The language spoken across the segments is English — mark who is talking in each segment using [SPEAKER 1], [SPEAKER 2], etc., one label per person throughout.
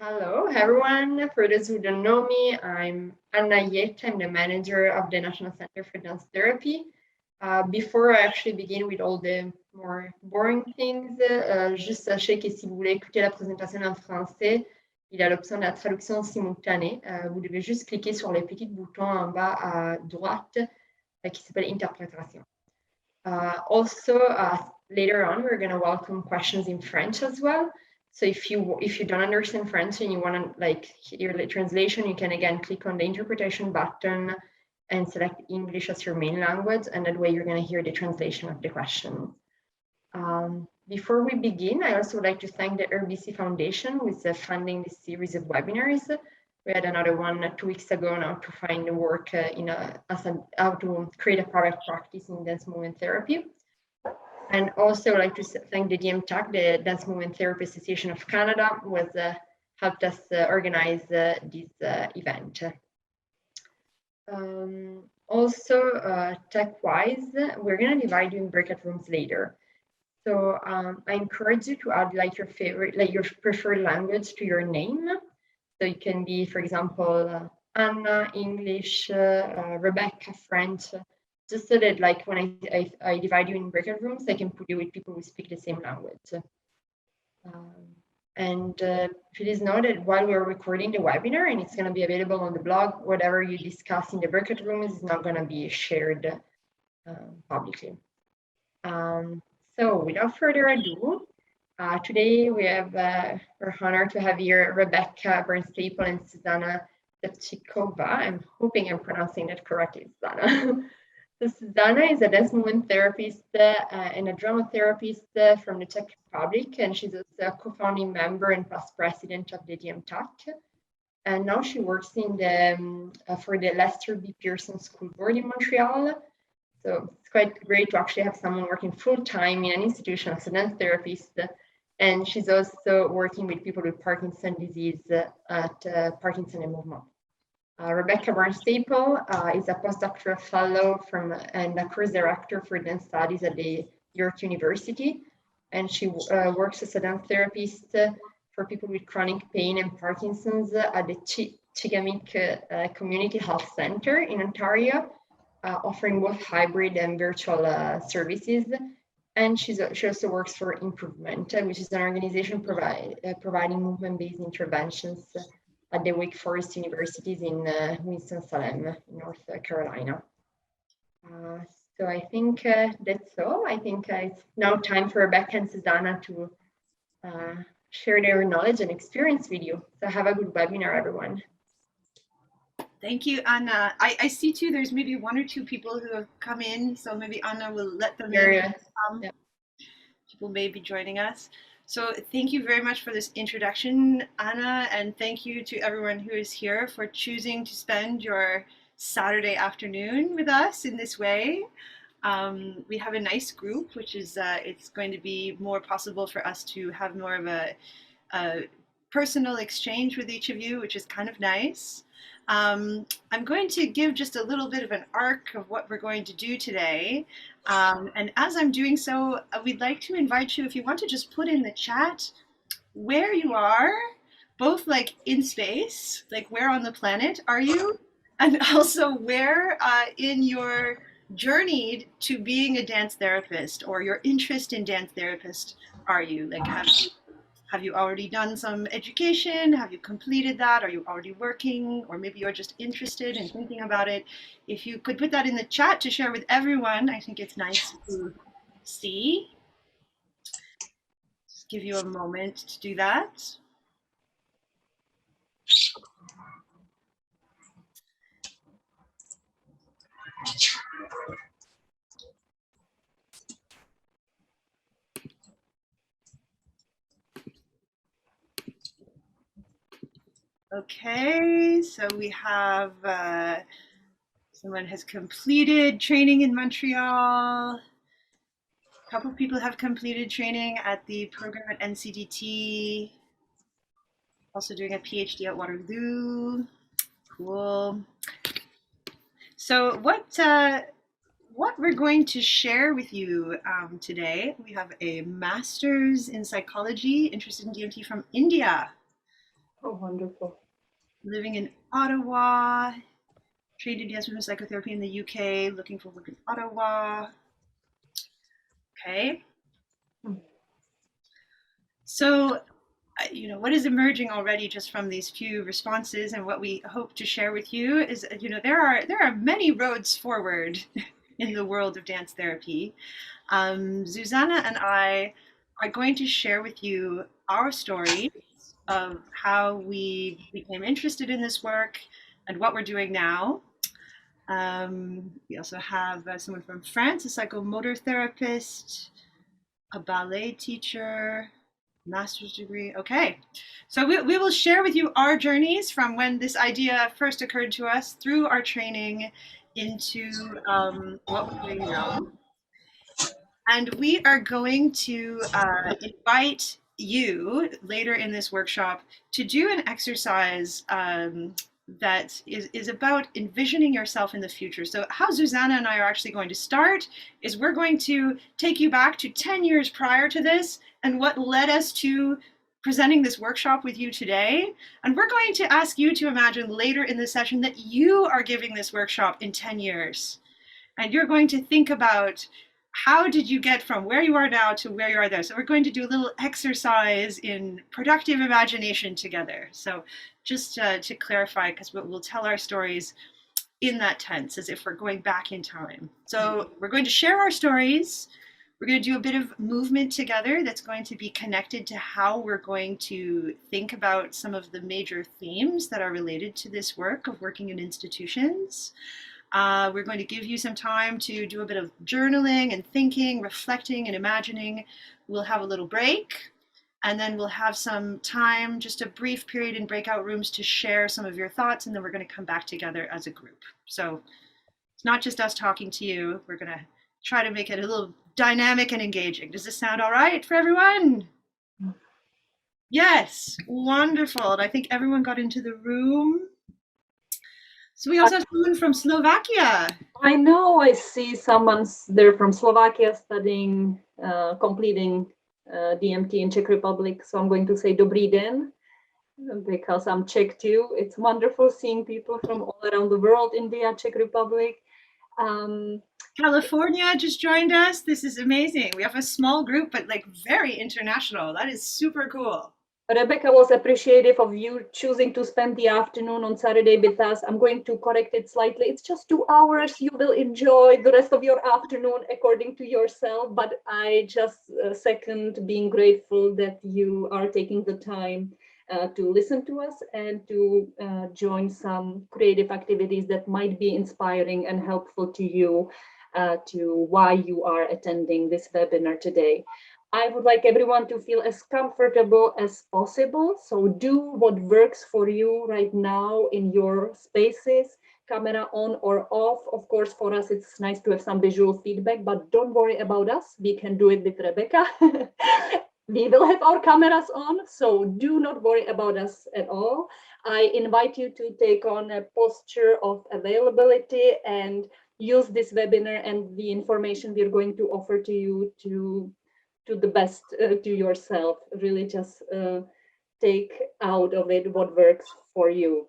[SPEAKER 1] Hello, everyone. For those who don't know me, I'm Anna Yet. I'm the manager of the National Center for Dance Therapy. Before I actually begin with all the more boring things, juste sachez que si vous voulez écouter la présentation en français, il y a l'option de la traduction simultanée. Vous devez juste cliquer sur le petit bouton en bas à droite qui s'appelle Interprétation. Also, later on, we're going to welcome questions in French as well. So if you don't understand French and you want to hear the translation, you can again click on the interpretation button and select English as your main language, and that way you're going to hear the translation of the question. Before we begin, I also would like to thank the RBC Foundation with funding this series of webinars. We had another one 2 weeks ago now to find the work how to create a private practice in dance movement therapy. And also I'd like to thank the DMTAC, the Dance Movement Therapy Association of Canada, who has helped us organize this event. Also, tech-wise, we're going to divide you in breakout rooms later. So I encourage you to add your preferred language to your name. So it can be, for example, Anna, English, Rebecca, French, just so that when I divide you in breakout rooms, I can put you with people who speak the same language. Please know that while we're recording the webinar and it's going to be available on the blog, whatever you discuss in the breakout rooms is not going to be shared publicly. So without further ado, today we have we're honored to have here Rebecca Barnstaple and Zuzana Ševčíková. I'm hoping I'm pronouncing that correctly, Zuzana. So Zuzana is a dance movement therapist and a drama therapist from the Czech Republic, and she's also a co-founding member and past president of the DMTAC. And now she works in the for the Lester B. Pearson School Board in Montreal. So it's quite great to actually have someone working full-time in an institution as a dance therapist. And she's also working with people with Parkinson's disease at Parkinson and Movement. Rebecca Barnstaple is a postdoctoral fellow and a course director for dance studies at the York University. And she works as a dance therapist for people with chronic pain and Parkinson's at the Chigamik Community Health Center in Ontario, offering both hybrid and virtual services. And she also works for Improvement, which is an organization providing movement-based interventions at the Wake Forest Universities in Winston-Salem, North Carolina. So I think that's all. I think it's now time for Rebecca and Zuzana to share their knowledge and experience with you. So have a good webinar, everyone.
[SPEAKER 2] Thank you, Anna. I see too, there's maybe 1 or 2 people who have come in, so maybe Anna will let them in.
[SPEAKER 1] Yeah.
[SPEAKER 2] People may be joining us. So thank you very much for this introduction, Anna, and thank you to everyone who is here for choosing to spend your Saturday afternoon with us in this way. We have a nice group, which is it's going to be more possible for us to have more of a personal exchange with each of you, which is kind of nice. I'm going to give just a little bit of an arc of what we're going to do today. And as I'm doing so, we'd like to invite you, if you want to just put in the chat where you are, both like in space, like where on the planet are you? And also where in your journey to being a dance therapist or your interest in dance therapist are you? Like have you already done some education? Have you completed that? Are you already working? Or maybe you're just interested in thinking about it. If you could put that in the chat to share with everyone, I think it's nice to see. Just give you a moment to do that. Okay, so we have someone has completed training in Montreal. A couple of people have completed training at the program at NCDT. Also doing a PhD at Waterloo. Cool. So what we're going to share with you today, we have a master's in psychology, interested in DMT from India.
[SPEAKER 3] Oh, wonderful.
[SPEAKER 2] Living in Ottawa, trained in dance movement psychotherapy in the UK, looking for work in Ottawa. Okay. So, what is emerging already just from these few responses and what we hope to share with you is, there are many roads forward in the world of dance therapy. Zuzana and I are going to share with you our stories of how we became interested in this work and what we're doing now. We also have someone from France, a psychomotor therapist, a ballet teacher, master's degree. Okay, so we will share with you our journeys from when this idea first occurred to us through our training into what we're doing now. And we are going to invite you later in this workshop to do an exercise that is about envisioning yourself in the future. So how Zuzana and I are actually going to start is we're going to take you back to 10 years prior to this and what led us to presenting this workshop with you today. And we're going to ask you to imagine later in the session that you are giving this workshop in 10 years. And you're going to think about how did you get from where you are now to where you are there? So we're going to do a little exercise in productive imagination together. So just to clarify, because we'll tell our stories in that tense as if we're going back in time. So we're going to share our stories. We're going to do a bit of movement together that's going to be connected to how we're going to think about some of the major themes that are related to this work of working in institutions. We're going to give you some time to do a bit of journaling and thinking, reflecting and imagining. We'll have a little break, and then we'll have some time, just a brief period in breakout rooms to share some of your thoughts, and then we're going to come back together as a group. So it's not just us talking to you. We're going to try to make it a little dynamic and engaging. Does this sound all right for everyone? Yes, wonderful. And I think everyone got into the room. So we also have someone from Slovakia.
[SPEAKER 3] I know, I see someone's there from Slovakia studying, completing DMT in Czech Republic. So I'm going to say dobrý den, because I'm Czech too. It's wonderful seeing people from all around the world, India, Czech Republic.
[SPEAKER 2] California just joined us. This is amazing. We have a small group, but like very international. That is super cool.
[SPEAKER 3] Rebecca was appreciative of you choosing to spend the afternoon on Saturday with us. I'm going to correct it slightly. It's just 2 hours. You will enjoy the rest of your afternoon according to yourself. But I just second being grateful that you are taking the time to listen to us and to join some creative activities that might be inspiring and helpful to you, to why you are attending this webinar today. I would like everyone to feel as comfortable as possible. So do what works for you right now in your spaces, camera on or off. Of course, for us, it's nice to have some visual feedback, but don't worry about us. We can do it with Rebecca. We will have our cameras on, so do not worry about us at all. I invite you to take on a posture of availability and use this webinar and the information we're going to offer to you to the best to yourself. Really just take out of it what works for you.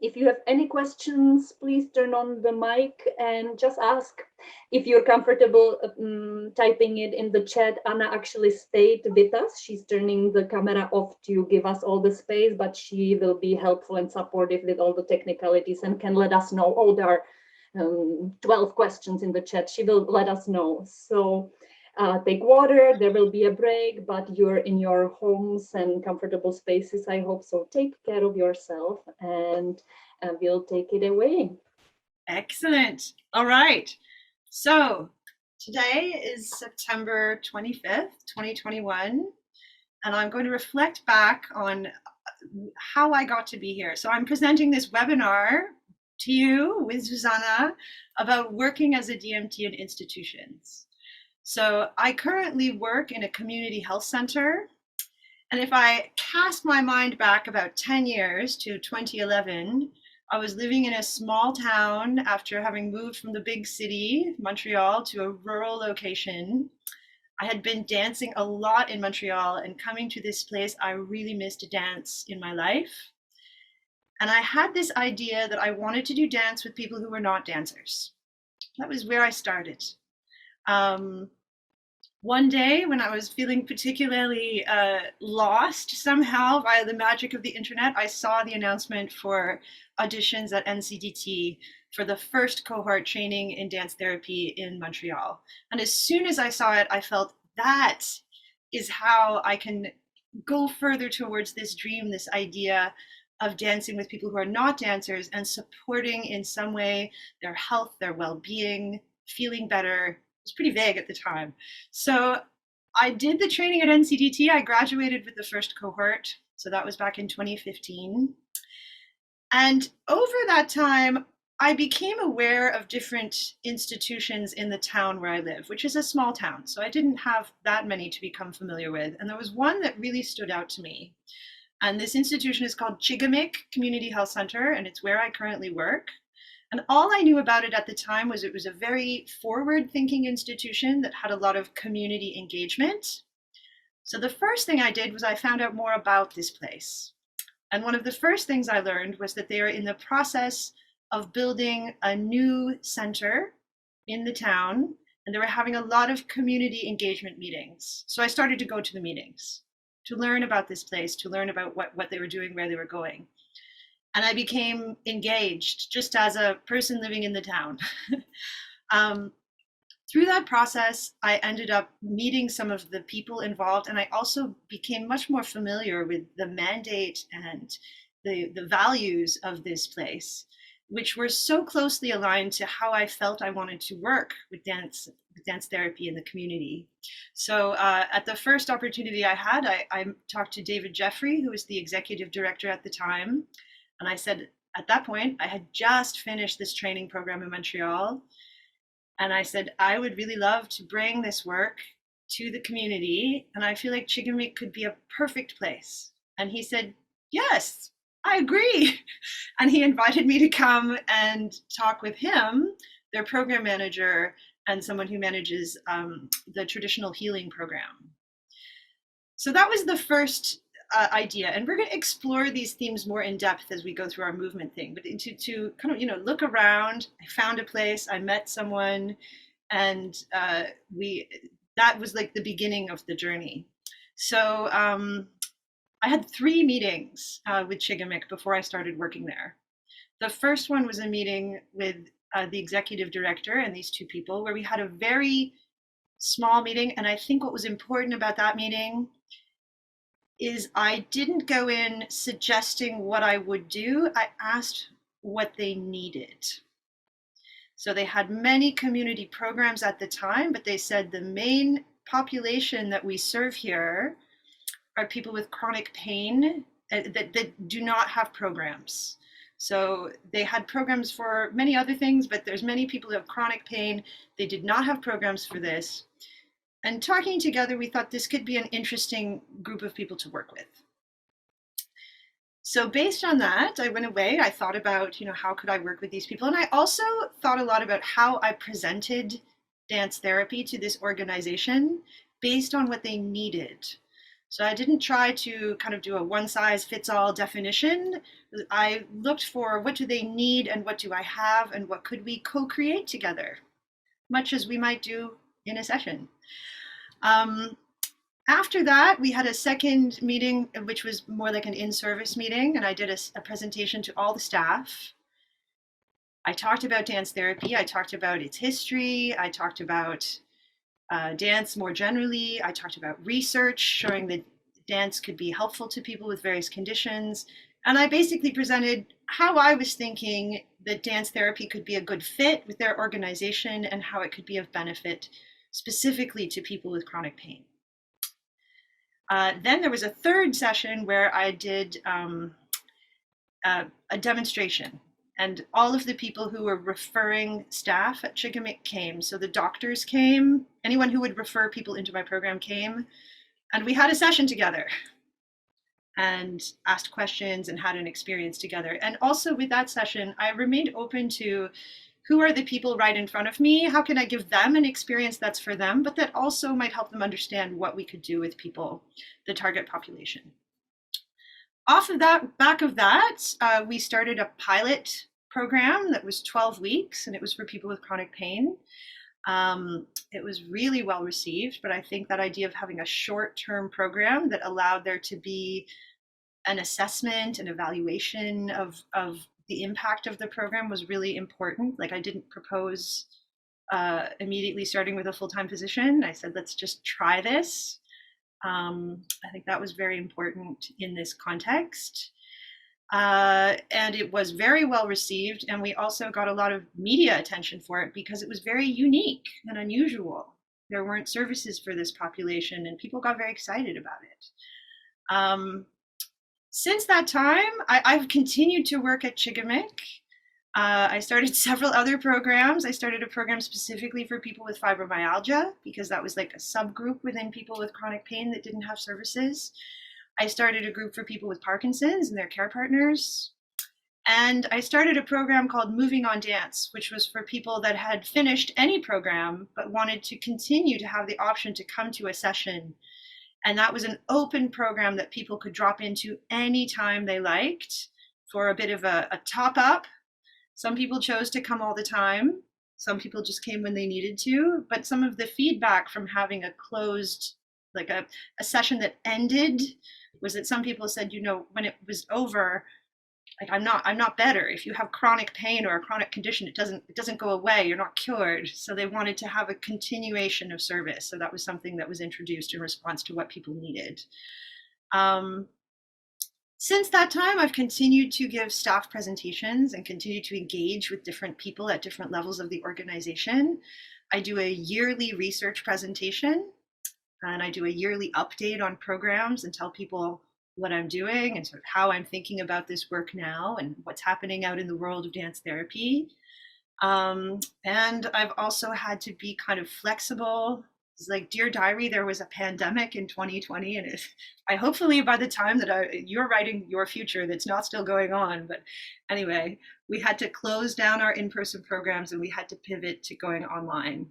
[SPEAKER 3] If you have any questions, please turn on the mic and just ask. If you're comfortable typing it in the chat, Anna actually stayed with us. She's turning the camera off to give us all the space, but she will be helpful and supportive with all the technicalities and can let us know, oh, there are 12 questions in the chat. She will let us know. So take water, there will be a break, but you're in your homes and comfortable spaces, I hope. So take care of yourself and we'll take it away.
[SPEAKER 2] Excellent. All right. So today is September 25th, 2021, and I'm going to reflect back on how I got to be here. So I'm presenting this webinar to you with Zuzana about working as a DMT in institutions. So I currently work in a community health center. And if I cast my mind back about 10 years to 2011, I was living in a small town after having moved from the big city, Montreal, to a rural location. I had been dancing a lot in Montreal, and coming to this place, I really missed dance in my life. And I had this idea that I wanted to do dance with people who were not dancers. That was where I started. One day when I was feeling particularly lost somehow via the magic of the internet, I saw the announcement for auditions at NCDT for the first cohort training in dance therapy in Montreal. And as soon as I saw it, I felt that is how I can go further towards this dream, this idea of dancing with people who are not dancers and supporting in some way their health, their well-being, feeling better. It was pretty vague at the time. So I did the training at NCDT. I graduated with the first cohort. So that was back in 2015. And over that time, I became aware of different institutions in the town where I live, which is a small town. So I didn't have that many to become familiar with. And there was one that really stood out to me. And this institution is called Chigamik Community Health Center, and it's where I currently work. And all I knew about it at the time was it was a very forward-thinking institution that had a lot of community engagement. So the first thing I did was I found out more about this place. And one of the first things I learned was that they are in the process of building a new center in the town, and they were having a lot of community engagement meetings. So I started to go to the meetings to learn about this place, to learn about what they were doing, where they were going. And I became engaged just as a person living in the town. Through that process, I ended up meeting some of the people involved, and I also became much more familiar with the mandate and the values of this place, which were so closely aligned to how I felt I wanted to work with dance therapy in the community. So at the first opportunity I had, I talked to David Jeffrey, who was the executive director at the time. And I said, at that point, I had just finished this training program in Montreal. And I said, I would really love to bring this work to the community. And I feel like Chigamik could be a perfect place. And he said, yes, I agree. And he invited me to come and talk with him, their program manager, and someone who manages the traditional healing program. So that was the first idea, and we're going to explore these themes more in depth as we go through our movement thing. But to kind of look around, I found a place, I met someone, and that was like the beginning of the journey. So I had 3 meetings with Chigamik before I started working there. The first one was a meeting with the executive director and these 2 people, where we had a very small meeting. And I think what was important about that meeting is I didn't go in suggesting what I would do. I asked what they needed. So they had many community programs at the time, but they said the main population that we serve here are people with chronic pain that do not have programs. So they had programs for many other things, but there's many people who have chronic pain. They did not have programs for this. And talking together, we thought this could be an interesting group of people to work with. So based on that, I went away. I thought about, how could I work with these people? And I also thought a lot about how I presented dance therapy to this organization based on what they needed. So I didn't try to kind of do a one-size-fits-all definition. I looked for what do they need and what do I have and what could we co-create together, much as we might do in a session. After that, we had a second meeting, which was more like an in-service meeting, and I did a presentation to all the staff. I talked about dance therapy. I talked about its history. I talked about dance more generally. I talked about research showing that dance could be helpful to people with various conditions. And I basically presented how I was thinking that dance therapy could be a good fit with their organization and how it could be of benefit specifically to people with chronic pain. Then there was a third session where I did a demonstration, and all of the people who were referring staff at Chigamik came. So the doctors came, anyone who would refer people into my program came, and we had a session together and asked questions and had an experience together. And also with that session, I remained open to who are the people right in front of me? How can I give them an experience that's for them, but that also might help them understand what we could do with people, the target population. Off of that, back of that, we started a pilot program that was 12 weeks, and it was for people with chronic pain. It was really well received, but I think that idea of having a short-term program that allowed there to be an assessment and evaluation of the impact of the program was really important. Like, I didn't propose immediately starting with a full-time position. I said, let's just try this. I think that was very important in this context. And it was very well received. And we also got a lot of media attention for it because it was very unique and unusual. There weren't services for this population, and people got very excited about it. Since that time, I've continued to work at Chigimik. I started several other programs. I started a program specifically for people with fibromyalgia because that was like a subgroup within people with chronic pain that didn't have services. I started a group for people with Parkinson's and their care partners. And I started a program called Moving on Dance, which was for people that had finished any program but wanted to continue to have the option to come to a session. And that was an open program that people could drop into anytime they liked for a bit of a top up. Some people chose to come all the time. Some people just came when they needed to. But some of the feedback from having a closed, like a session that ended, was that some people said, you know, when it was over, like, I'm not better. If you have chronic pain or a chronic condition, it doesn't go away. You're not cured. So they wanted to have a continuation of service. So that was something that was introduced in response to what people needed. Since that time, I've continued to give staff presentations and continue to engage with different people at different levels of the organization. I do a yearly research presentation, and I do a yearly update on programs and tell people what I'm doing and sort of how I'm thinking about this work now and what's happening out in the world of dance therapy. And I've also had to be kind of flexible. It's like, Dear Diary, there was a pandemic in 2020, and I hopefully by the time that you're writing your future, that's not still going on. But anyway, we had to close down our in-person programs and we had to pivot to going online.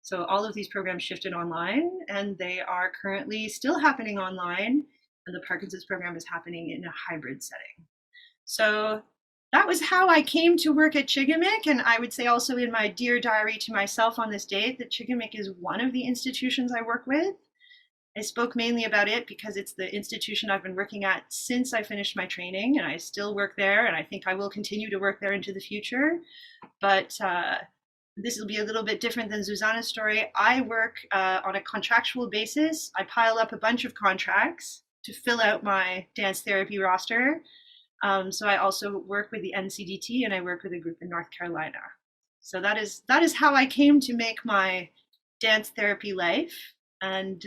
[SPEAKER 2] So all of these programs shifted online, and they are currently still happening online. And the Parkinson's program is happening in a hybrid setting. So that was how I came to work at Chigimik. And I would say also in my Dear Diary to myself on this date that Chigimik is one of the institutions I work with. I spoke mainly about it because it's the institution I've been working at since I finished my training, and I still work there, and I think I will continue to work there into the future. But this will be a little bit different than Zuzana's story. I work on a contractual basis. I pile up a bunch of contracts to fill out my dance therapy roster. So I also work with the CNDT, and I work with a group in North Carolina. So that is how I came to make my dance therapy life. And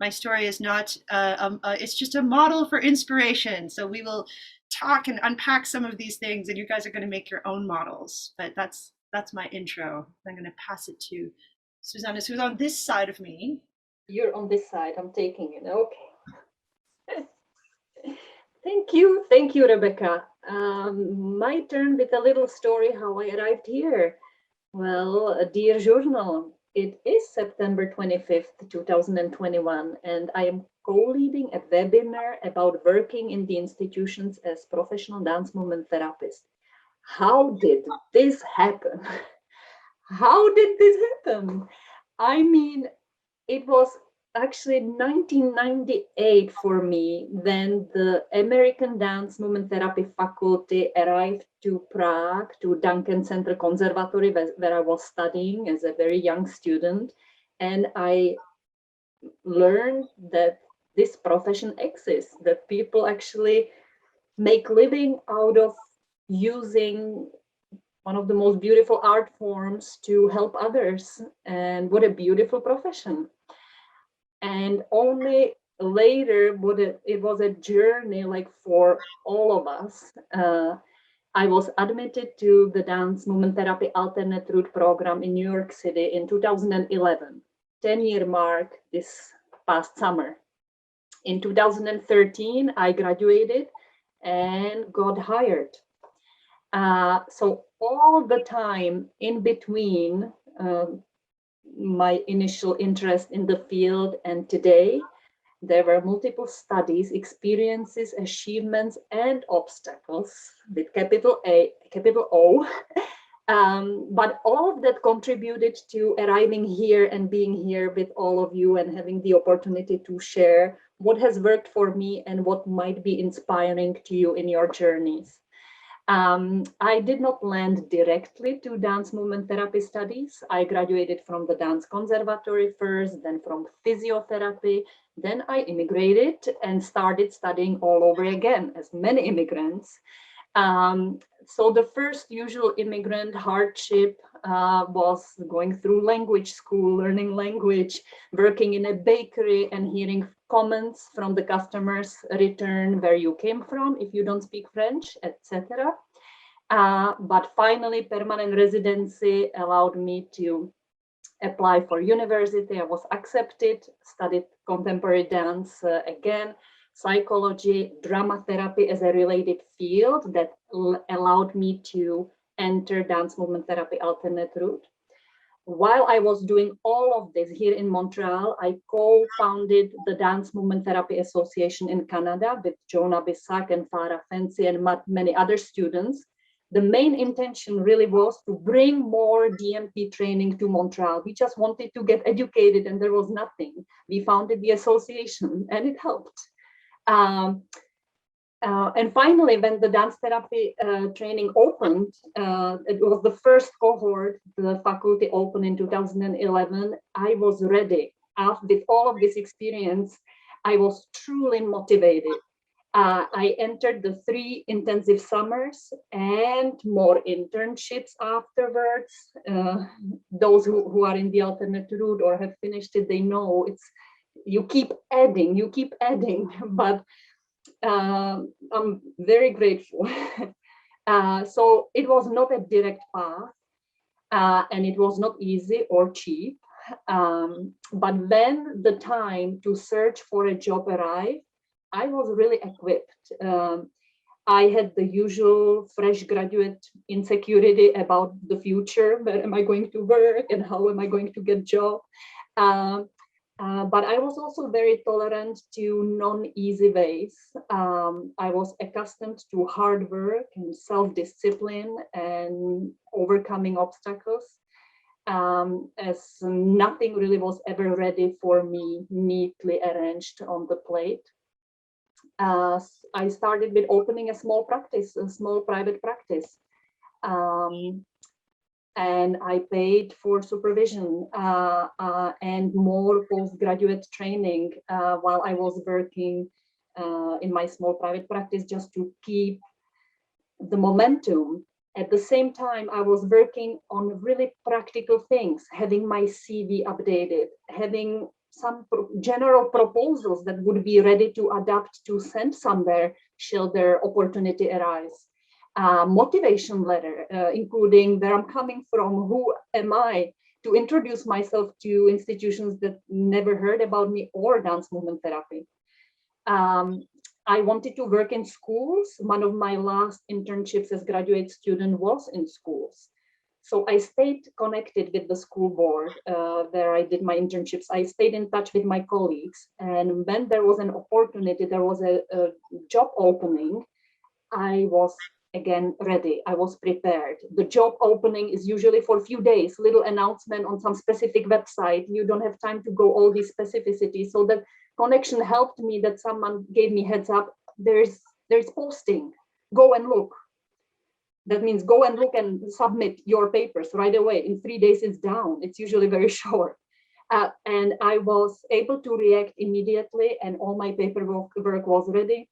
[SPEAKER 2] my story is not, it's just a model for inspiration. So we will talk and unpack some of these things, and you guys are going to make your own models. But that's my intro. I'm going to pass it to Zuzana, who's on this side of me.
[SPEAKER 3] You're on this side. I'm taking it. Okay. Thank you, Rebecca. My turn with a little story how I arrived here. Well, dear journal, it is September 25th, 2021, and I am co-leading a webinar about working in the institutions as professional dance movement therapist. How did this happen? How did this happen? I mean, it was actually 1998 for me when the American Dance Movement Therapy faculty arrived to Prague, to Duncan Center Conservatory, where I was studying as a very young student. And I learned that this profession exists, that people actually make living out of using one of the most beautiful art forms to help others. And what a beautiful profession. And only later, it was a journey, like for all of us. I was admitted to the Dance Movement Therapy Alternate Route program in New York City in 2011, 10-year mark this past summer. In 2013, I graduated and got hired. So all the time in between my initial interest in the field and today, there were multiple studies, experiences, achievements, and obstacles with capital A, capital O. But all of that contributed to arriving here and being here with all of you and having the opportunity to share what has worked for me and what might be inspiring to you in your journeys. I did not land directly to dance movement therapy studies. I graduated from the dance conservatory first, then from physiotherapy. Then I immigrated and started studying all over again, as many immigrants. So the first usual immigrant hardship was going through language school, learning language, working in a bakery and hearing comments from the customers return where you came from if you don't speak French, etc. But finally, permanent residency allowed me to apply for university. I was accepted, studied contemporary dance again, psychology, drama therapy as a related field that allowed me to enter dance movement therapy alternate route. While I was doing all of this here in Montreal, I co-founded the Dance Movement Therapy Association in Canada with Jonah Bissac and Farah Fancy and many other students. The main intention really was to bring more DMT training to Montreal. We just wanted to get educated and there was nothing. We founded the association and it helped. And finally, when the dance therapy training opened, it was the first cohort, the faculty opened in 2011, I was ready. With all of this experience, I was truly motivated. I entered the 3 intensive summers and more internships afterwards. Those who are in the alternate route or have finished it, they know you keep adding, but I'm very grateful. So it was not a direct path and it was not easy or cheap. But when the time to search for a job arrived, I was really equipped. I had the usual fresh graduate insecurity about the future. Where am I going to work and how am I going to get a job? But I was also very tolerant to non-easy ways. I was accustomed to hard work and self-discipline and overcoming obstacles, as nothing really was ever ready for me, neatly arranged on the plate. I started with opening a small private practice. And I paid for supervision and more postgraduate training while I was working in my small private practice just to keep the momentum. At the same time, I was working on really practical things, having my CV updated, having some general proposals that would be ready to adapt to send somewhere should their opportunity arise. Motivation letter, including where I'm coming from, who am I, to introduce myself to institutions that never heard about me or dance movement therapy. I wanted to work in schools. One of my last internships as graduate student was in schools. So I stayed connected with the school board where I did my internships. I stayed in touch with my colleagues. And when there was an opportunity, there was a job opening, I was again ready. I was prepared. The job opening is usually for a few days, little announcement on some specific website. You don't have time to go all these specificities. So that connection helped me, that someone gave me heads up. There's posting. Go and look. That means go and look and submit your papers right away. In 3 days, it's down. It's usually very short. And I was able to react immediately, and all my paperwork was ready.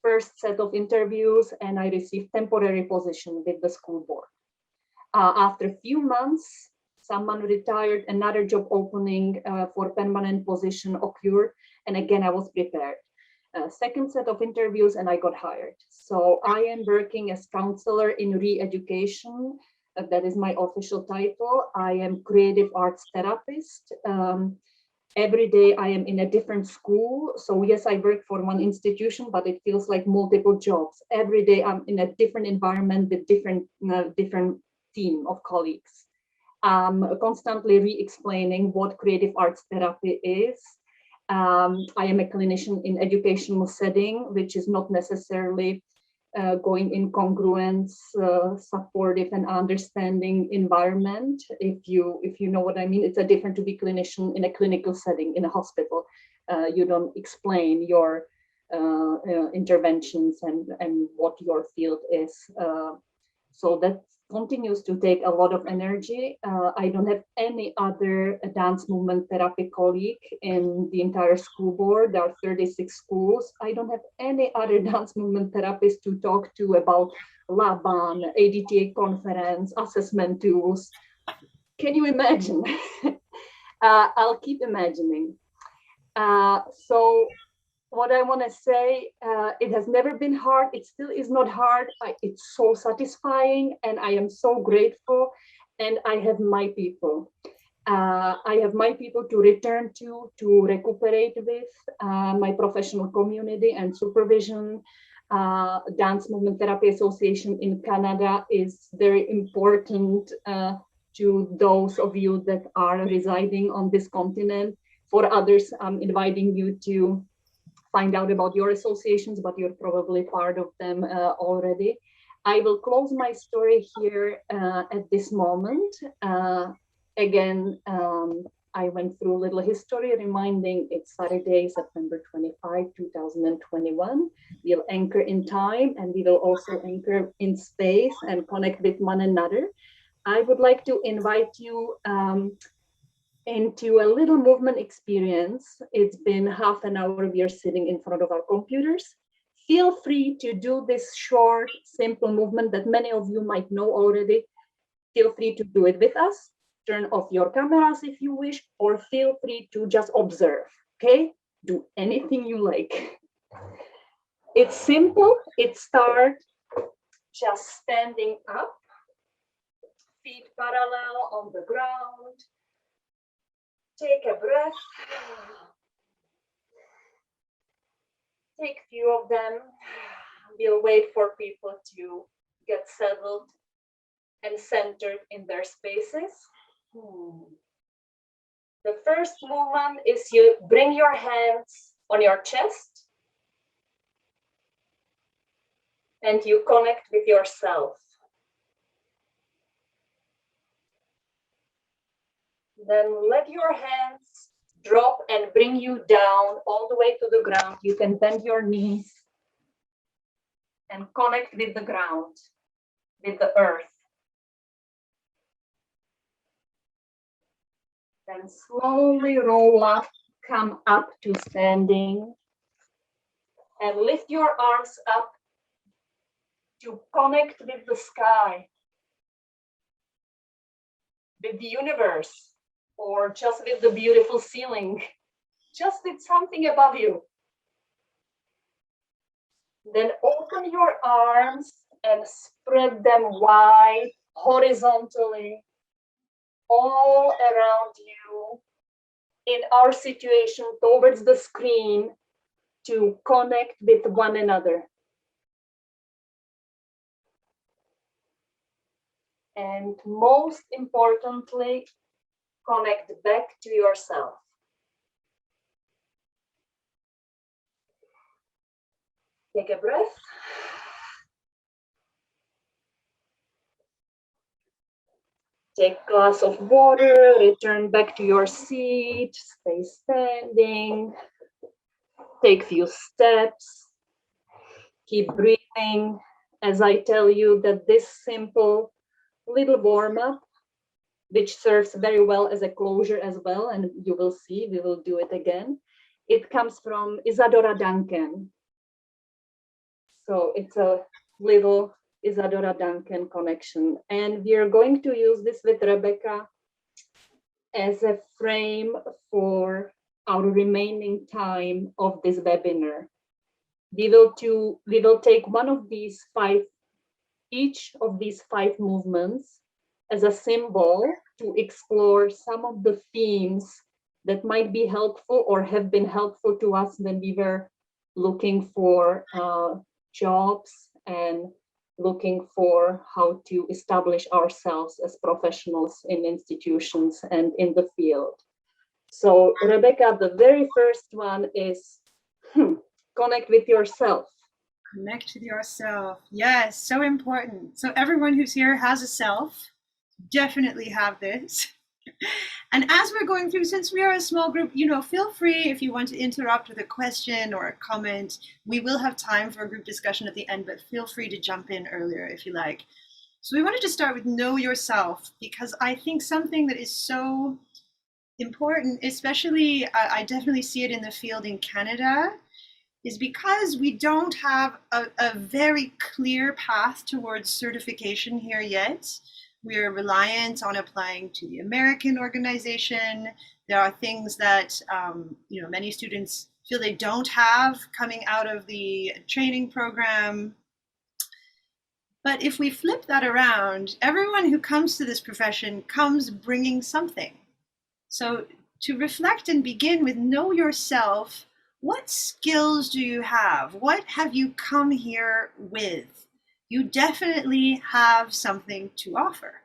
[SPEAKER 3] First set of interviews, and I received temporary position with the school board. After a few months, someone retired, another job opening for permanent position occurred, and again, I was prepared. Second set of interviews, and I got hired. So I am working as counselor in re-education. That is my official title. I am creative arts therapist. Every day I am in a different school. So yes, I work for one institution, but it feels like multiple jobs. Every day I'm in a different environment with different team of colleagues. Constantly re-explaining what creative arts therapy is. I am a clinician in educational setting, which is not necessarily going in congruence, supportive and understanding environment. If you know what I mean, it's a different to be clinician in a clinical setting in a hospital. You don't explain your interventions and what your field is. So that continues to take a lot of energy. I don't have any other dance movement therapy colleague in the entire school board. There are 36 schools. I don't have any other dance movement therapist to talk to about Laban, ADTA conference, assessment tools. Can you imagine? I'll keep imagining. So what I want to say, it has never been hard. It still is not hard. It's so satisfying, and I am so grateful. And I have my people. I have my people to return to recuperate with, my professional community and supervision. Dance Movement Therapy Association in Canada is very important to those of you that are residing on this continent. For others, I'm inviting you to find out about your associations, but you're probably part of them already. I will close my story here at this moment. Again, I went through a little history, reminding it's Saturday, September 25, 2021. We'll anchor in time, and we will also anchor in space and connect with one another. I would like to invite you into a little movement experience. It's been half an hour we are sitting in front of our computers. Feel free to do this short, simple movement that many of you might know already. Feel free to do it with us. Turn off your cameras if you wish, or feel free to just observe, okay? Do anything you like. It's simple. It starts just standing up, feet parallel on the ground. Take a breath. Take a few of them. We'll wait for people to get settled and centered in their spaces. The first movement is you bring your hands on your chest and you connect with yourself. Then let your hands drop and bring you down all the way to the ground. You can bend your knees and connect with the ground, with the earth. Then slowly roll up, come up to standing, and lift your arms up to connect with the sky, with the universe, or just with the beautiful ceiling, just with something above you. Then open your arms and spread them wide, horizontally, all around you, in our situation towards the screen, to connect with one another. And most importantly, connect back to yourself. Take a breath. Take a glass of water, return back to your seat, stay standing, take a few steps, keep breathing as I tell you that this simple little warm-up, which serves very well as a closure as well, and you will see, we will do it again. It comes from Isadora Duncan. So it's a little Isadora Duncan connection. And we are going to use this with Rebecca as a frame for our remaining time of this webinar. We will take one of these each of these 5 movements as a symbol to explore some of the themes that might be helpful or have been helpful to us when we were looking for jobs and looking for how to establish ourselves as professionals in institutions and in the field. So Rebecca, the very first one is connect with yourself.
[SPEAKER 2] Connect with yourself. Yes, so important. So everyone who's here has a self. Definitely have this. And as we're going through, since we are a small group, feel free if you want to interrupt with a question or a comment. We will have time for a group discussion at the end, but feel free to jump in earlier if you like. So we wanted to start with know yourself, because I think something that is so important, especially I definitely see it in the field in Canada, is because we don't have a very clear path towards certification here yet. We're reliant on applying to the American organization. There are things that many students feel they don't have coming out of the training program. But if we flip that around, everyone who comes to this profession comes bringing something. So to reflect and begin with know yourself. What skills do you have? What have you come here with? You definitely have something to offer.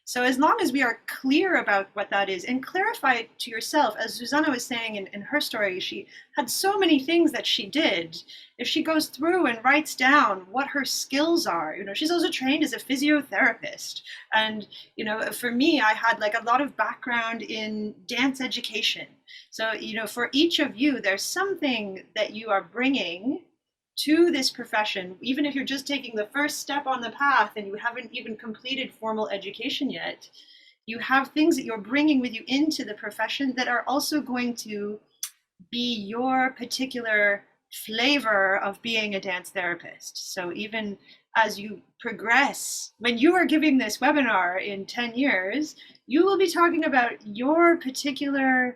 [SPEAKER 2] So as long as we are clear about what that is and clarify it to yourself, as Zuzana was saying in her story, she had so many things that she did. If she goes through and writes down what her skills are, she's also trained as a physiotherapist. And, for me, I had like a lot of background in dance education. So, for each of you, there's something that you are bringing to this profession, even if you're just taking the first step on the path and you haven't even completed formal education yet, you have things that you're bringing with you into the profession that are also going to be your particular flavor of being a dance therapist. So even as you progress, when you are giving this webinar in 10 years, you will be talking about your particular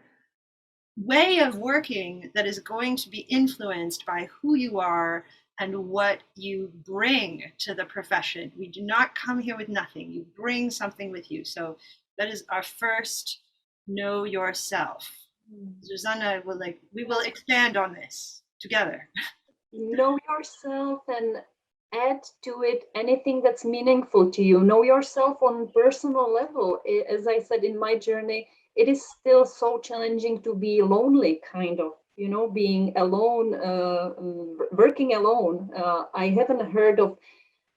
[SPEAKER 2] way of working that is going to be influenced by who you are and what you bring to the profession. We do not come here with nothing. You bring something with you. So that is our first know yourself. Zuzana we will expand on this together.
[SPEAKER 3] Know yourself and add to it anything that's meaningful to you. Know yourself on personal level. As I said in my journey, it is still so challenging to be lonely, kind of, being alone, working alone. I haven't heard of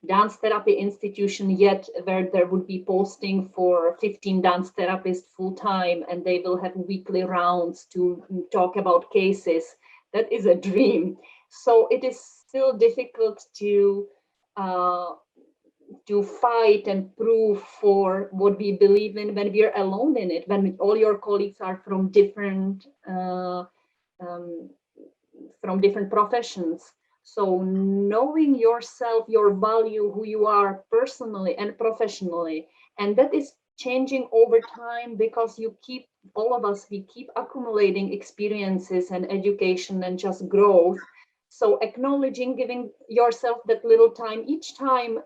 [SPEAKER 3] dance therapy institution yet where there would be posting for 15 dance therapists full time and they will have weekly rounds to talk about cases. That is a dream. So it is still difficult to fight and prove for what we believe in when we're alone in it, when all your colleagues are from different professions. So knowing yourself, your value, who you are personally and professionally, and that is changing over time because all of us, we keep accumulating experiences and education and just growth. So acknowledging, giving yourself that little time each time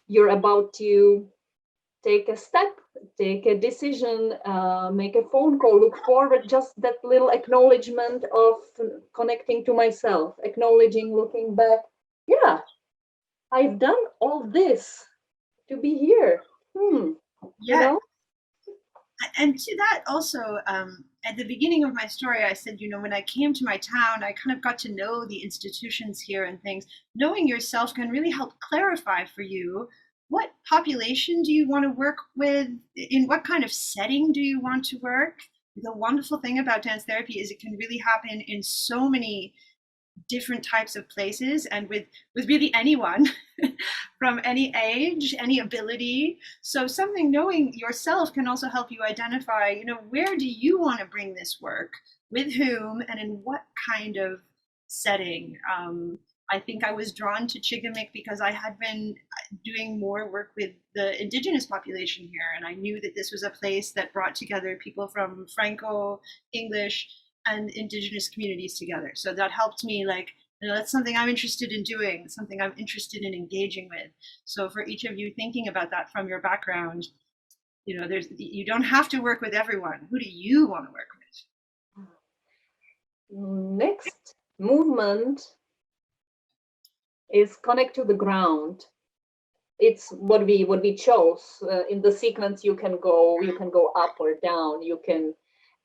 [SPEAKER 3] you're about to take a step, take a decision, make a phone call, look forward, just that little acknowledgement of connecting to myself, acknowledging, looking back. Yeah, I've done all this to be here.
[SPEAKER 2] Yeah. And to that also, at the beginning of my story, I said, when I came to my town, I kind of got to know the institutions here and things. Knowing yourself can really help clarify for you what population do you want to work with, in what kind of setting do you want to work. The wonderful thing about dance therapy is it can really happen in so many different types of places and with really anyone from any age, any ability. So knowing yourself can also help you identify, where do you want to bring this work, with whom, and in what kind of setting. I think I was drawn to Chigamik because I had been doing more work with the indigenous population here, and I knew that this was a place that brought together people from Franco, English, and indigenous communities together. So that helped me, that's something I'm interested in doing, something I'm interested in engaging with. So for each of you thinking about that from your background, You know, you don't have to work with everyone. Who do you want to work with?
[SPEAKER 3] Next movement is connect to the ground. It's what we chose in the sequence. You can go up or down. You can,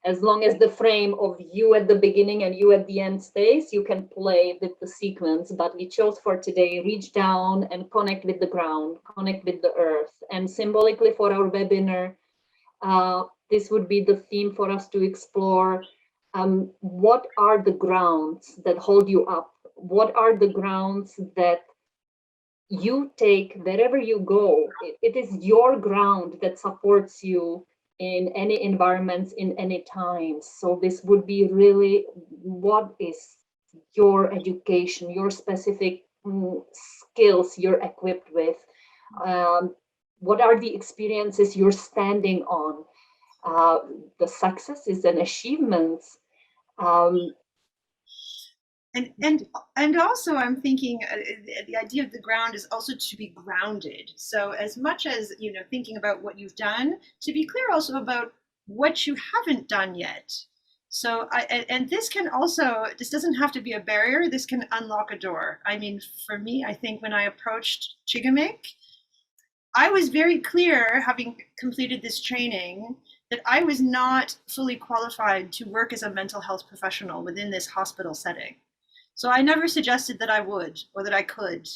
[SPEAKER 3] as long as the frame of you at the beginning and you at the end stays, you can play with the sequence. But we chose for today, reach down and connect with the ground, connect with the earth. And symbolically for our webinar, this would be the theme for us to explore. What are the grounds that hold you up? What are the grounds that you take wherever you go? It is your ground that supports you in any environments, in any times. So this would be really, what is your education, your specific skills you're equipped with? What are the experiences you're standing on? The success is an achievement.
[SPEAKER 2] And also I'm thinking the idea of the ground is also to be grounded. So as much as, you know, thinking about what you've done, to be clear also about what you haven't done yet. So and this can also, this doesn't have to be a barrier. This can unlock a door. I mean, for me, I think when I approached Chigimik, I was very clear, having completed this training, that I was not fully qualified to work as a mental health professional within this hospital setting. So I never suggested that I would or that I could.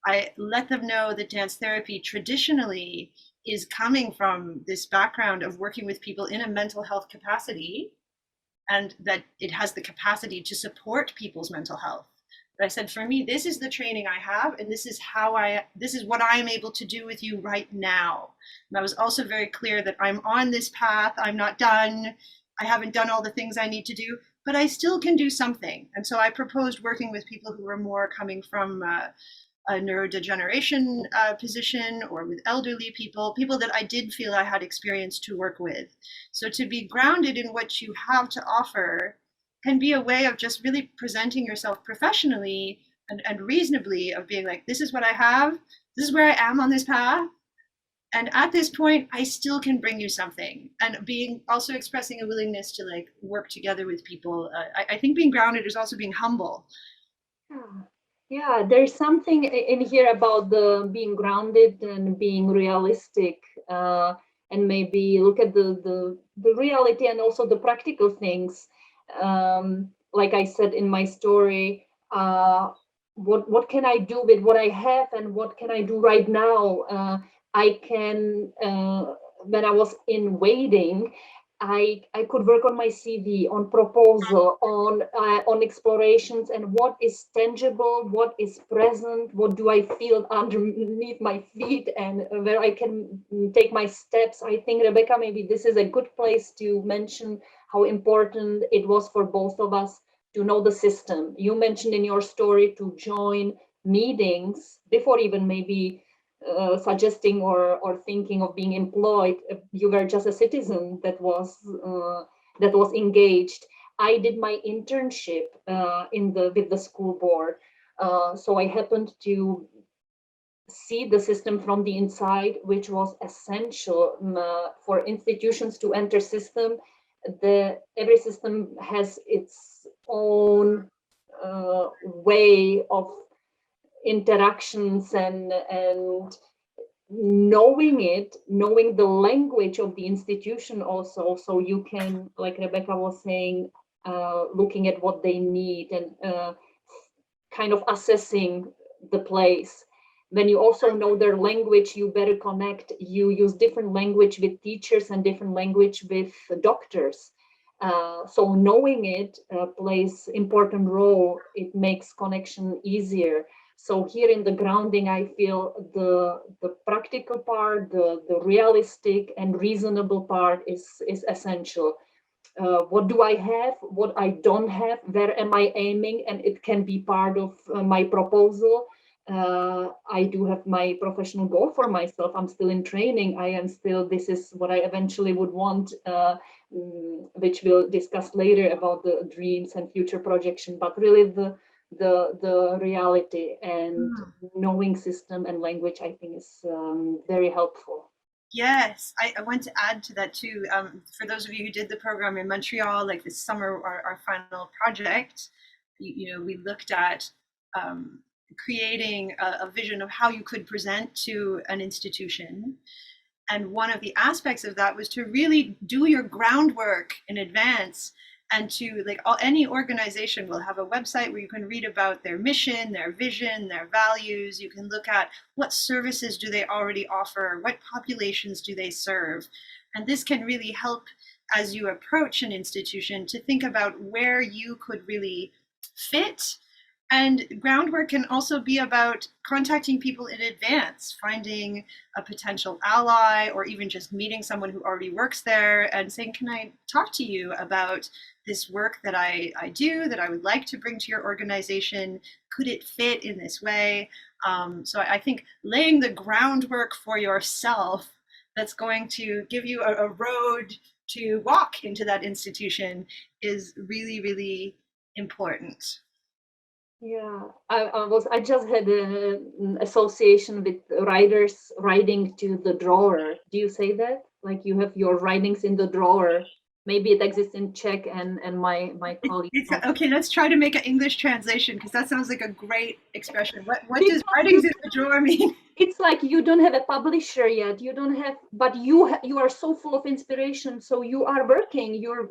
[SPEAKER 2] I let them know that dance therapy traditionally is coming from this background of working with people in a mental health capacity, and that it has the capacity to support people's mental health. But I said, for me, this is the training I have, and this is what I am able to do with you right now. And I was also very clear that I'm on this path. I'm not done. I haven't done all the things I need to do, but I still can do something. And so I proposed working with people who were more coming from a neurodegeneration position, or with elderly people that I did feel I had experience to work with. So to be grounded in what you have to offer can be a way of just really presenting yourself professionally and reasonably, of being like, this is what I have, this is where I am on this path. And at this point, I still can bring you something. And being also expressing a willingness to like work together with people. I think being grounded is also being humble.
[SPEAKER 3] Yeah, there's something in here about the being grounded and being realistic, and maybe look at the reality and also the practical things. Like I said in my story, what can I do with what I have, and what can I do right now? I can, when I was in waiting, I could work on my CV, on proposal, on explorations, and what is tangible, what is present, what do I feel underneath my feet, and where I can take my steps. I think, Rebecca, maybe this is a good place to mention how important it was for both of us to know the system. You mentioned in your story to join meetings before even maybe suggesting or thinking of being employed. You were just a citizen that was engaged. I did my internship with the school board, so I happened to see the system from the inside, which was essential for institutions to enter system. Every system has its own way of interactions, and knowing the language of the institution also, so you can, like Rebecca was saying, looking at what they need and kind of assessing the place. When you also know their language, you better connect. You use different language with teachers and different language with doctors. So knowing it plays important role. It makes connection easier. So here in the grounding, I feel the practical part, the realistic and reasonable part is essential. What do I have? What I don't have? Where am I aiming? And it can be part of my proposal. I do have my professional goal for myself. I'm still in training. This is what I eventually would want, which we'll discuss later about the dreams and future projection, but really the reality and knowing system and language, I think, is very helpful.
[SPEAKER 2] Yes, I want to add to that too. For those of you who did the program in Montreal, like this summer, our final project, we looked at creating a vision of how you could present to an institution. And one of the aspects of that was to really do your groundwork in advance, and to any organization will have a website where you can read about their mission, their vision, their values. You can look at what services do they already offer, what populations do they serve. And this can really help as you approach an institution to think about where you could really fit. And groundwork can also be about contacting people in advance, finding a potential ally, or even just meeting someone who already works there and saying, can I talk to you about this work that I do, that I would like to bring to your organization? Could it fit in this way? So I think laying the groundwork for yourself that's going to give you a road to walk into that institution is really, really important.
[SPEAKER 3] Yeah, I just had an association with writers writing to the drawer. Do you say that? Like you have your writings in the drawer. Maybe it exists in Czech and my colleagues.
[SPEAKER 2] Okay, let's try to make an English translation, because that sounds like a great expression. What does
[SPEAKER 3] Because
[SPEAKER 2] writings in the drawer mean?
[SPEAKER 3] It's like you don't have a publisher yet. You don't have, but you are so full of inspiration. So you are working. You're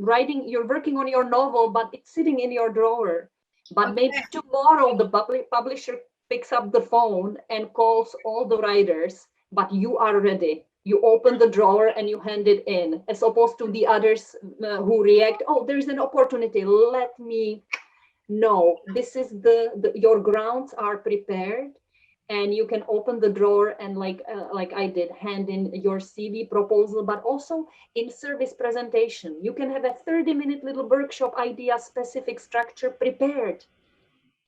[SPEAKER 3] writing. You're working on your novel, but it's sitting in your drawer. But
[SPEAKER 2] Okay.
[SPEAKER 3] maybe tomorrow the publisher picks up the phone and calls all the writers, but you are ready. You open the drawer and you hand it in, as opposed to the others who react, oh, there's an opportunity. Let me know. This is your grounds are prepared, and you can open the drawer and like I did, hand in your CV proposal, but also in service presentation. You can have a 30-minute little workshop idea, specific structure prepared.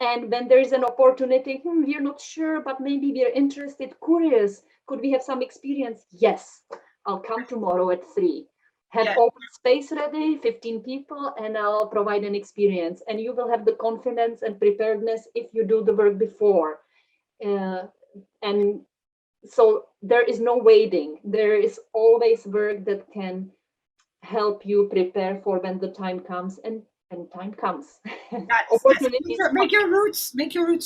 [SPEAKER 3] And when there's an opportunity, we're not sure, but maybe we're interested, curious, could we have some experience? Yes, I'll come tomorrow at 3. Have open space ready, 15 people, and I'll provide an experience. And you will have the confidence and preparedness if you do the work before. And so there is no waiting. There is always work that can help you prepare for when the time comes, and time comes.
[SPEAKER 2] Opportunities. Make your roots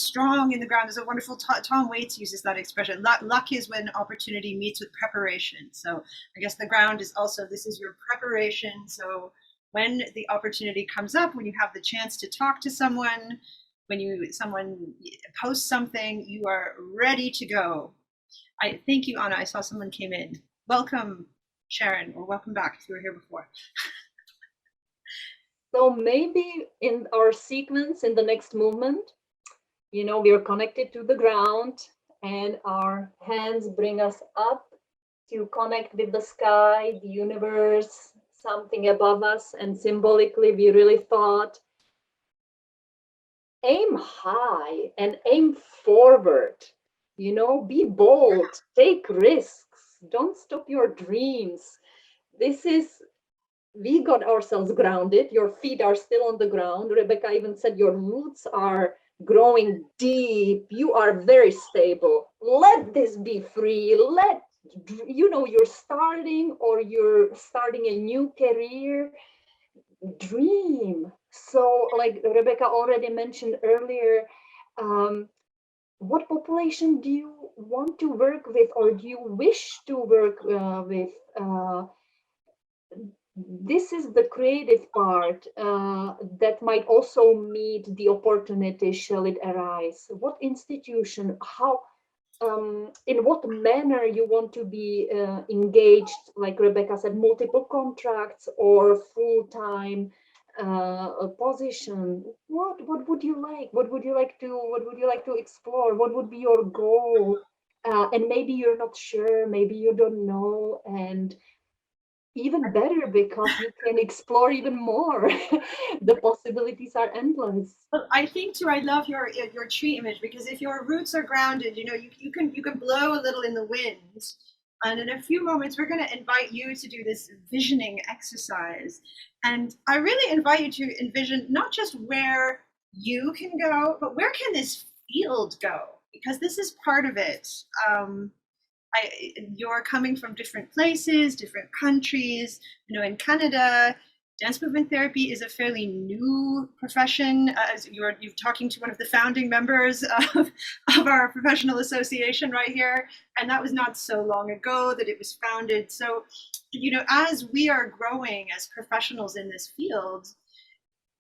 [SPEAKER 2] strong in the ground. There's a wonderful Tom Waits uses that expression. Luck is when opportunity meets with preparation. So I guess the ground is also, this is your preparation. So when the opportunity comes up, when you have the chance to talk to someone, when someone posts something, you are ready to go. I thank you, Anna. I saw someone came in. Welcome, Sharon, or welcome back if you were here before.
[SPEAKER 3] So maybe in our sequence, in the next movement, we are connected to the ground, and our hands bring us up to connect with the sky, the universe, something above us. And symbolically, we really thought, aim high and aim forward, be bold, take risks, don't stop your dreams. We got ourselves grounded. Your feet are still on the ground. Rebecca even said your roots are growing deep. You are very stable. Let this be free. You're starting a new career. Dream. So like Rebecca already mentioned earlier, what population do you want to work with, or do you wish to work with? This is the creative part that might also meet the opportunity, shall it arise. What institution, how, in what manner you want to be engaged, like Rebecca said, multiple contracts or full-time position. What would you like? What would you like to explore? What would be your goal? And maybe you're not sure, maybe you don't know, and even better, because you can explore even more. The possibilities are endless.
[SPEAKER 2] Well, I think too, I love your tree image, because if your roots are grounded, you can blow a little in the wind. And in a few moments, we're going to invite you to do this visioning exercise. And I really invite you to envision not just where you can go, but where can this field go? Because this is part of it. you're coming from different places, different countries. In Canada, dance movement therapy is a fairly new profession. As you're talking to one of the founding members of our professional association right here, and that was not so long ago that it was founded. So, as we are growing as professionals in this field,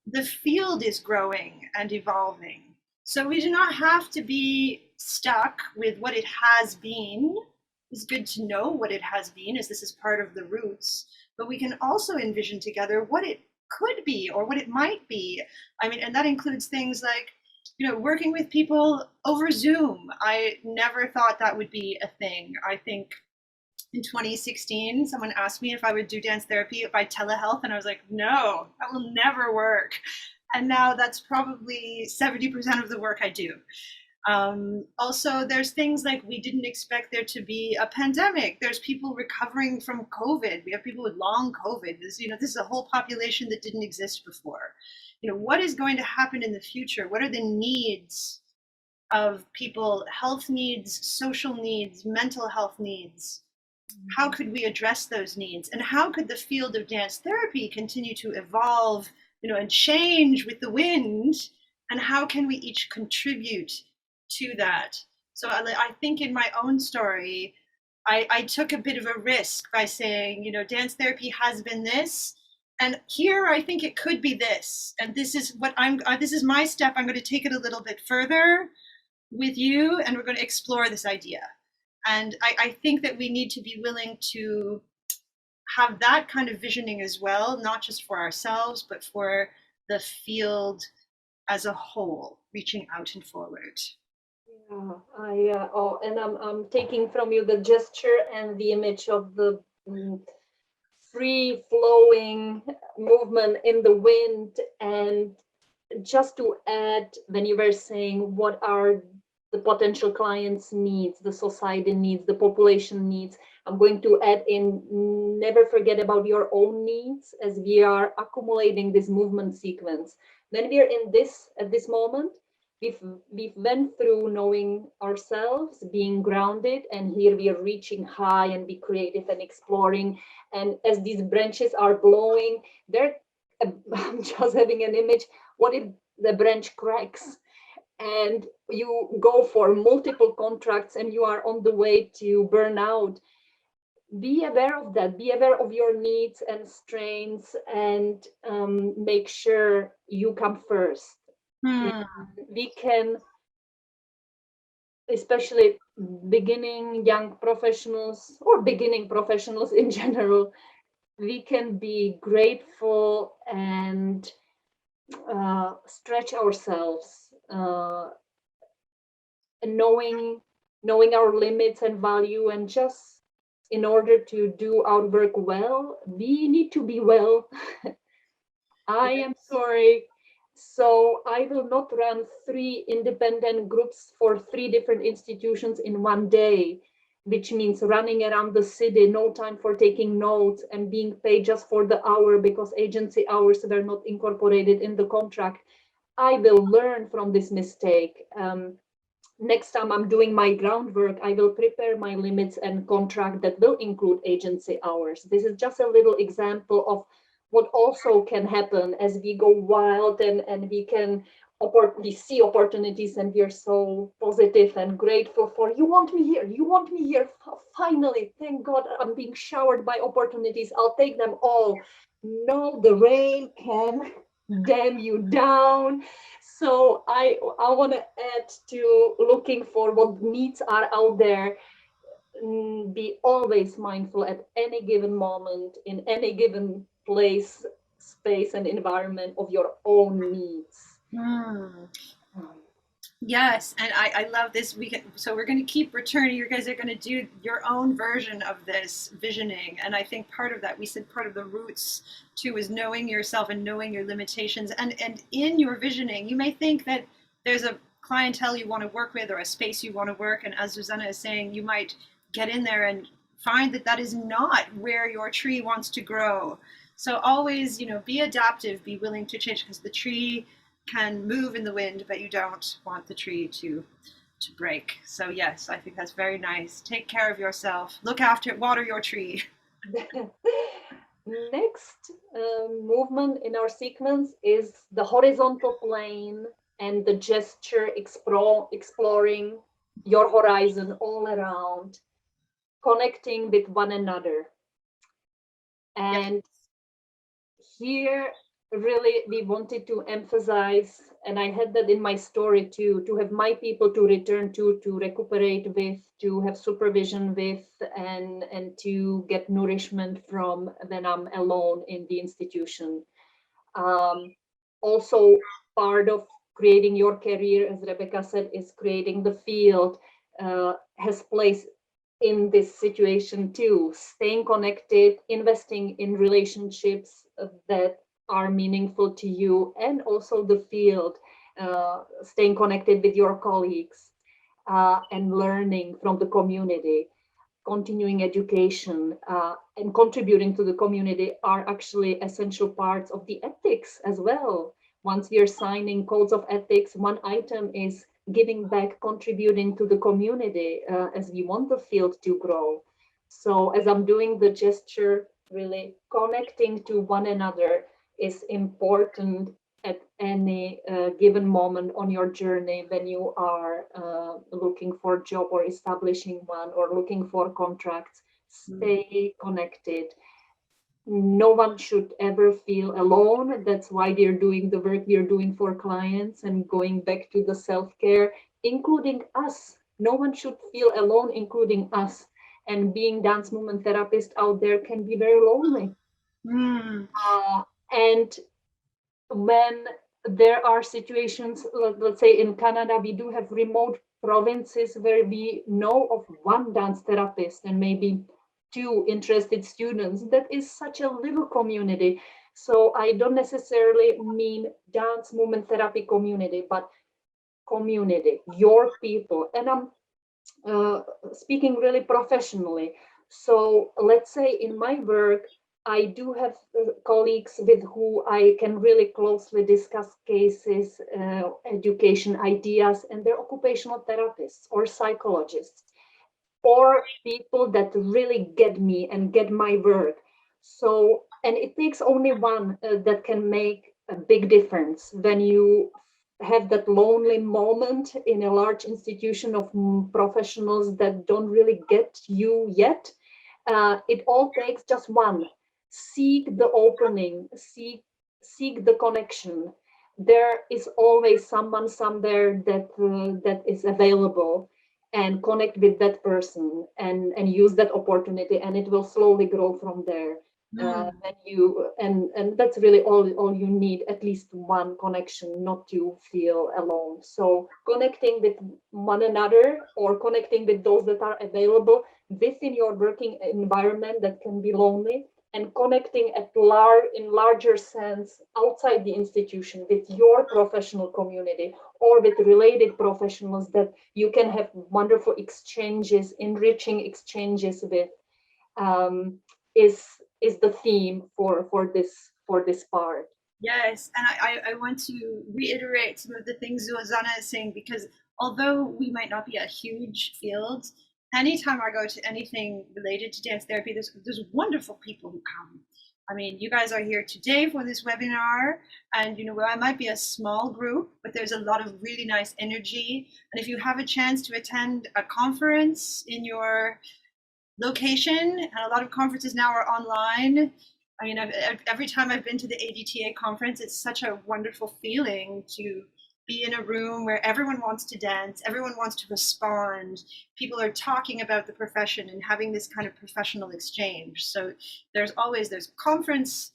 [SPEAKER 2] the field is growing and evolving. So we do not have to be stuck with what it has been. It's good to know what it has been, as this is part of the roots, but we can also envision together what it could be or what it might be. And that includes things like, working with people over Zoom. I never thought that would be a thing. I think in 2016, someone asked me if I would do dance therapy by telehealth, and I was like, no, that will never work. And now that's probably 70% of the work I do. Also, there's things like we didn't expect there to be a pandemic. There's people recovering from COVID. We have people with long COVID. This is a whole population that didn't exist before. What is going to happen in the future? What are the needs of people? Health needs, social needs, mental health needs. How could we address those needs? And how could the field of dance therapy continue to evolve, and change with the wind? And how can we each contribute to that? So I think in my own story, I took a bit of a risk by saying, dance therapy has been this, and here I think it could be this. And this is what this is my step. I'm going to take it a little bit further with you, and we're going to explore this idea. And I think that we need to be willing to have that kind of visioning as well, not just for ourselves, but for the field as a whole, reaching out and forward.
[SPEAKER 3] Yeah, and I'm taking from you the gesture and the image of the free flowing movement in the wind. And just to add, when you were saying what are the potential clients' needs, the society needs, the population needs, I'm going to add in, never forget about your own needs as we are accumulating this movement sequence. When we are at this moment, we've went through knowing ourselves, being grounded, and here we are reaching high and be creative and exploring. And as these branches are blowing, I'm just having an image, what if the branch cracks? And you go for multiple contracts and you are on the way to burn out. Be aware of that. Be aware of your needs and strengths, and make sure you come first. We can, especially beginning young professionals or beginning professionals in general, we can be grateful and stretch ourselves. Knowing our limits and value, and just in order to do our work well, we need to be well. I am sorry. So I will not run 3 independent groups for 3 different institutions in one day, which means running around the city, no time for taking notes, and being paid just for the hour because agency hours were not incorporated in the contract. I will learn from this mistake. Next time I'm doing my groundwork, I will prepare my limits and contract that will include agency hours. This is just a little example of what also can happen as we go wild and we see opportunities, and we're so positive and grateful for, you want me here, finally, thank God I'm being showered by opportunities, I'll take them all. No, the rain can dam you down. So I want to add to looking for what needs are out there. Be always mindful at any given moment, in any given place, space, and environment of your own needs.
[SPEAKER 2] Yes, and I love this. So we're going to keep returning. You guys are going to do your own version of this visioning, and I think part of that, we said part of the roots too, is knowing yourself and knowing your limitations. And in your visioning, you may think that there's a clientele you want to work with or a space you want to work, and as Zuzana is saying, you might get in there and find that that is not where your tree wants to grow. So always, be adaptive, be willing to change, because the tree can move in the wind, but you don't want the tree to to break. So yes, I think that's very nice. Take care of yourself. Look after it. Water your tree.
[SPEAKER 3] Next movement in our sequence is the horizontal plane and the gesture exploring your horizon all around, connecting with one another. And here, really, we wanted to emphasize, and I had that in my story too, to have my people to return to recuperate with, to have supervision with, and to get nourishment from when I'm alone in the institution. Also, part of creating your career, as Rebecca said, is creating the field, has place in this situation too, staying connected, investing in relationships that are meaningful to you, and also the field, staying connected with your colleagues, and learning from the community, continuing education, and contributing to the community are actually essential parts of the ethics as well. Once we are signing codes of ethics, one item is giving back, contributing to the community, as we want the field to grow. So as I'm doing the gesture, really connecting to one another is important at any given moment on your journey when you are looking for a job or establishing one or looking for contracts. Stay connected. No one should ever feel alone. That's why we're doing the work we're doing for clients and going back to the self-care, including us. No one should feel alone, including us. And being dance movement therapist out there can be very lonely. And when there are situations, let's say in Canada, we do have remote provinces where we know of one dance therapist and maybe 2 interested students. That is such a little community. So I don't necessarily mean dance movement therapy community, but community, your people. And I'm speaking really professionally. So let's say in my work, I do have colleagues with who I can really closely discuss cases, education ideas, and they're occupational therapists or psychologists, or people that really get me and get my work. So, and it takes only one that can make a big difference when you have that lonely moment in a large institution of professionals that don't really get you yet. It all takes just one. Seek the opening, seek the connection. There is always someone somewhere that is available, and connect with that person and use that opportunity, and it will slowly grow from there. And that's really all you need, at least one connection, not to feel alone. So connecting with one another or connecting with those that are available within your working environment that can be lonely, and connecting in larger sense outside the institution with your professional community or with related professionals that you can have wonderful exchanges, enriching exchanges with, is the theme for this part.
[SPEAKER 2] Yes, and I want to reiterate some of the things Zuzana is saying, because although we might not be a huge field, anytime I go to anything related to dance therapy, there's wonderful people who come. I mean, you guys are here today for this webinar, and you know, I might be a small group, but there's a lot of really nice energy. And if you have a chance to attend a conference in your location, and a lot of conferences now are online. I mean, every time I've been to the ADTA conference, it's such a wonderful feeling to be in a room where everyone wants to dance, everyone wants to respond, people are talking about the profession and having this kind of professional exchange. So there's conference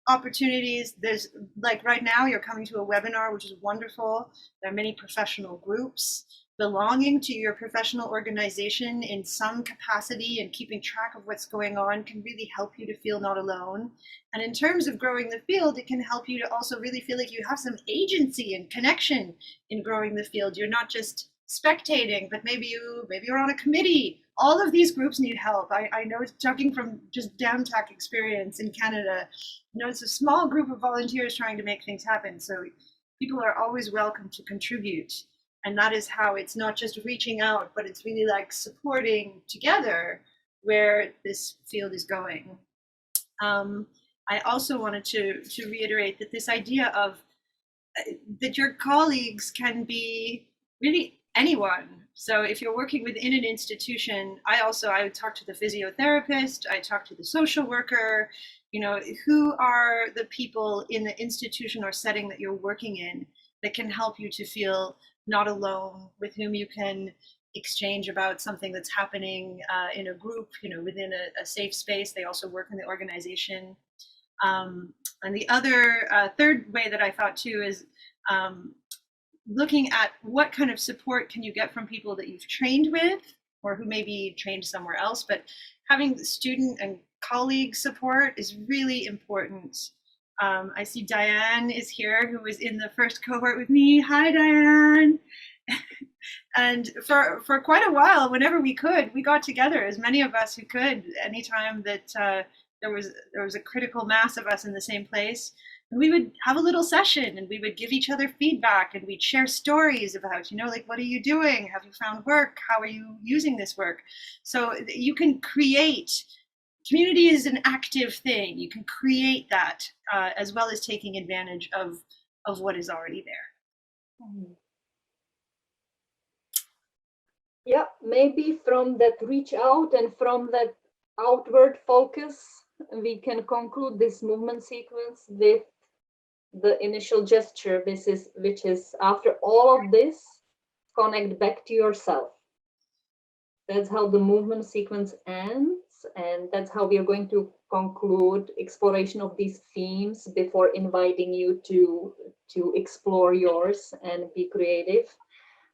[SPEAKER 2] opportunities. There's, like right now, you're coming to a webinar, which is wonderful. There are many professional groups. Belonging to your professional organization in some capacity and keeping track of what's going on can really help you to feel not alone. And in terms of growing the field, it can help you to also really feel like you have some agency and connection in growing the field. You're not just spectating, but maybe you're on a committee. All of these groups need help. I know, talking from just DAMTAC experience in Canada, you know, it's a small group of volunteers trying to make things happen. So people are always welcome to contribute. And that is how it's not just reaching out, but it's really like supporting together where this field is going. I also wanted to reiterate that this idea of that your colleagues can be really anyone. So if you're working within an institution, I would talk to the physiotherapist, I talk to the social worker, you know, who are the people in the institution or setting that you're working in that can help you to feel not alone, with whom you can exchange about something that's happening in a group, you know, within a safe space. They also work in the organization. And the other third way that I thought too is looking at what kind of support can you get from people that you've trained with or who may be trained somewhere else, but having student and colleague support is really important. I see Diane is here, who was in the first cohort with me. Hi, Diane. And for quite a while, whenever we could, we got together, as many of us who could, anytime that there was a critical mass of us in the same place. And we would have a little session and we would give each other feedback and we'd share stories about, you know, like, what are you doing? Have you found work? How are you using this work? So you can create, community is an active thing. You can create that as well as taking advantage of what is already there.
[SPEAKER 3] Yeah, maybe from that reach out and from that outward focus, we can conclude this movement sequence with the initial gesture, which is after all of this, connect back to yourself. That's how the movement sequence ends, and that's how we are going to conclude exploration of these themes before inviting you to explore yours and be creative.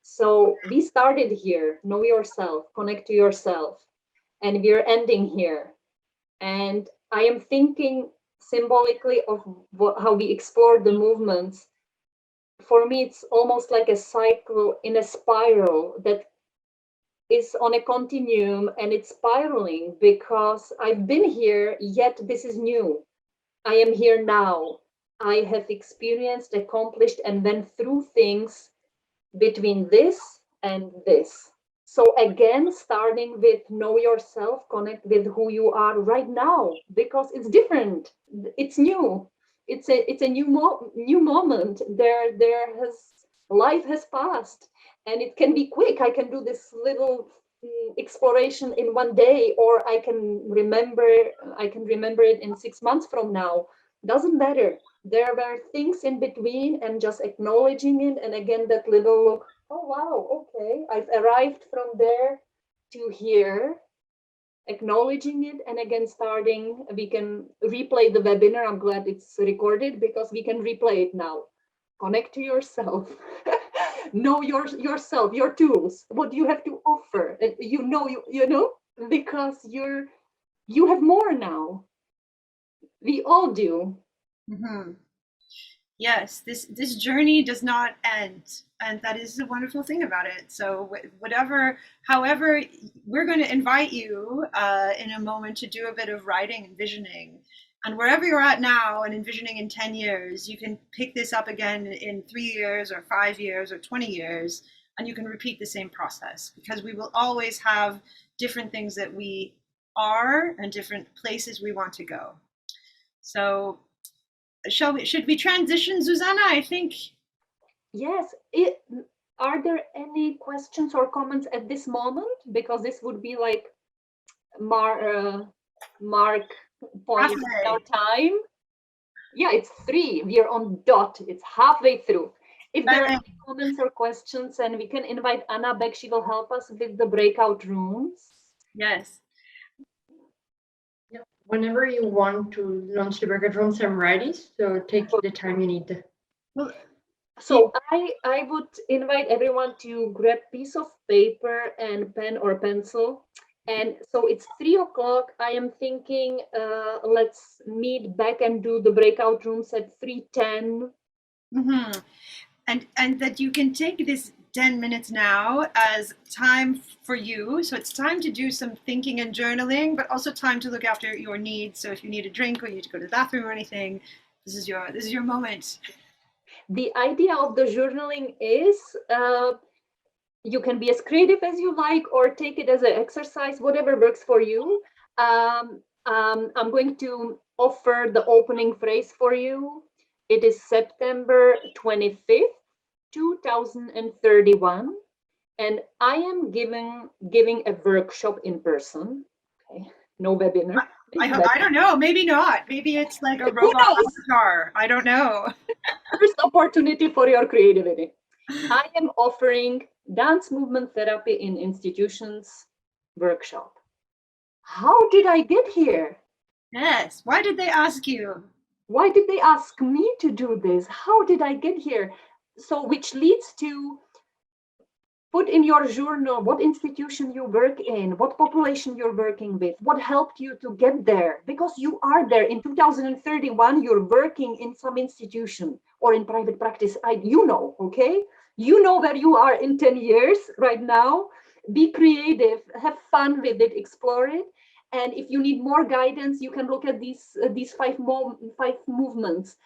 [SPEAKER 3] So we started here, know yourself, connect to yourself, and we're ending here. And I am thinking symbolically of how we explore the movements. For me, it's almost like a cycle in a spiral that is on a continuum, and it's spiraling because I've been here, yet this is new. I am here now. I have experienced, accomplished, and went through things between this and this. So again, starting with know yourself, connect with who you are right now, because it's different. It's new. It's a new moment. Life has passed, and it can be quick. I can do this little exploration in one day, or I can remember it in 6 months from now. Doesn't matter. There were things in between, and just acknowledging it, and again that little look, oh wow, okay, I've arrived from there to here, acknowledging it, and again starting, we can replay the webinar. I'm glad it's recorded because we can replay it now. Connect to yourself. Know yourself, your tools, what you have to offer. You know, because you have more now. We all do.
[SPEAKER 2] Mm-hmm. Yes, this journey does not end, and that is the wonderful thing about it. So however, we're going to invite you in a moment to do a bit of writing and visioning. And wherever you're at now and envisioning in 10 years, you can pick this up again in 3 years or 5 years or 20 years, and you can repeat the same process, because we will always have different things that we are and different places we want to go. So should we transition, Zuzana? I think.
[SPEAKER 3] Yes. Are there any questions or comments at this moment? Because this would be like mark point in our time. Yeah, it's 3. We are on dot. It's halfway through. If there are any comments or questions, and we can invite Anna back, she will help us with the breakout rooms.
[SPEAKER 2] Yes.
[SPEAKER 1] Yeah. Whenever you want to launch the breakout rooms, I'm ready. So take the time you need.
[SPEAKER 2] Well,
[SPEAKER 3] so I would invite everyone to grab a piece of paper and pen or pencil. And so it's 3 o'clock. I am thinking, let's meet back and do the breakout rooms at 3:10.
[SPEAKER 2] Mm-hmm. And that you can take this 10 minutes now as time for you. So it's time to do some thinking and journaling, but also time to look after your needs. So if you need a drink or you need to go to the bathroom or anything, this is your moment.
[SPEAKER 3] The idea of the journaling is You can be as creative as you like or take it as an exercise, whatever works for you. I'm going to offer the opening phrase for you. It is September 25th, 2031. And I am giving a workshop in person. Okay, no webinar.
[SPEAKER 2] I don't know. Maybe not. Maybe it's like a robot avatar. I don't know.
[SPEAKER 3] First opportunity for your creativity. I am offering dance movement therapy in institutions workshop. How did I get here?
[SPEAKER 2] Yes. Why did they ask you?
[SPEAKER 3] Why did they ask me to do this? How did I get here? So, which leads to put in your journal what institution you work in, what population you're working with, what helped you to get there, because you are there. In 2031, you're working in some institution or in private practice. Okay? You know where you are in 10 years right now. Be creative, have fun with it, explore it. And if you need more guidance, you can look at these five movements.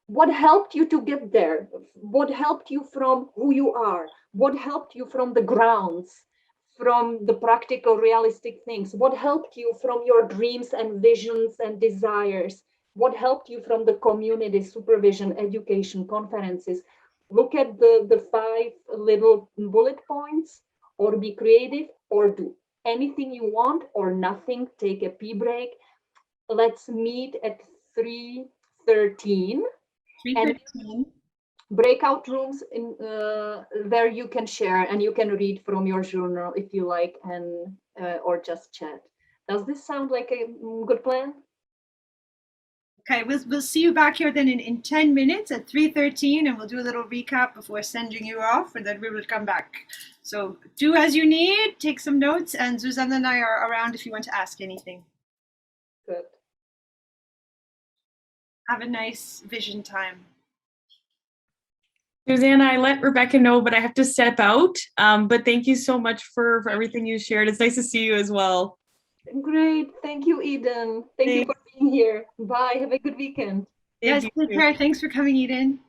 [SPEAKER 3] What helped you to get there? What helped you from who you are? What helped you from the grounds, from the practical, realistic things? What helped you from your dreams and visions and desires? What helped you from the community, supervision, education, conferences? Look at the 5 little bullet points, or be creative, or do anything you want, or nothing. Take a pee break. Let's meet at 3:13.
[SPEAKER 2] 3:15.
[SPEAKER 3] Breakout rooms in where you can share and you can read from your journal if you like, and or just chat. Does this sound like a good plan?
[SPEAKER 2] Okay, we'll see you back here then in 10 minutes at 3:13, and we'll do a little recap before sending you off, and then we will come back. So do as you need, take some notes, and Zuzana and I are around if you want to ask anything.
[SPEAKER 3] Good.
[SPEAKER 2] Have a nice vision time.
[SPEAKER 4] Zuzana, I let Rebecca know, but I have to step out. But thank you so much for everything you shared. It's nice to see you as well.
[SPEAKER 3] Great. Thank you, Eden. Thank you for being here. Bye. Have a good weekend.
[SPEAKER 2] Yes, take care. Thanks for coming, Eden.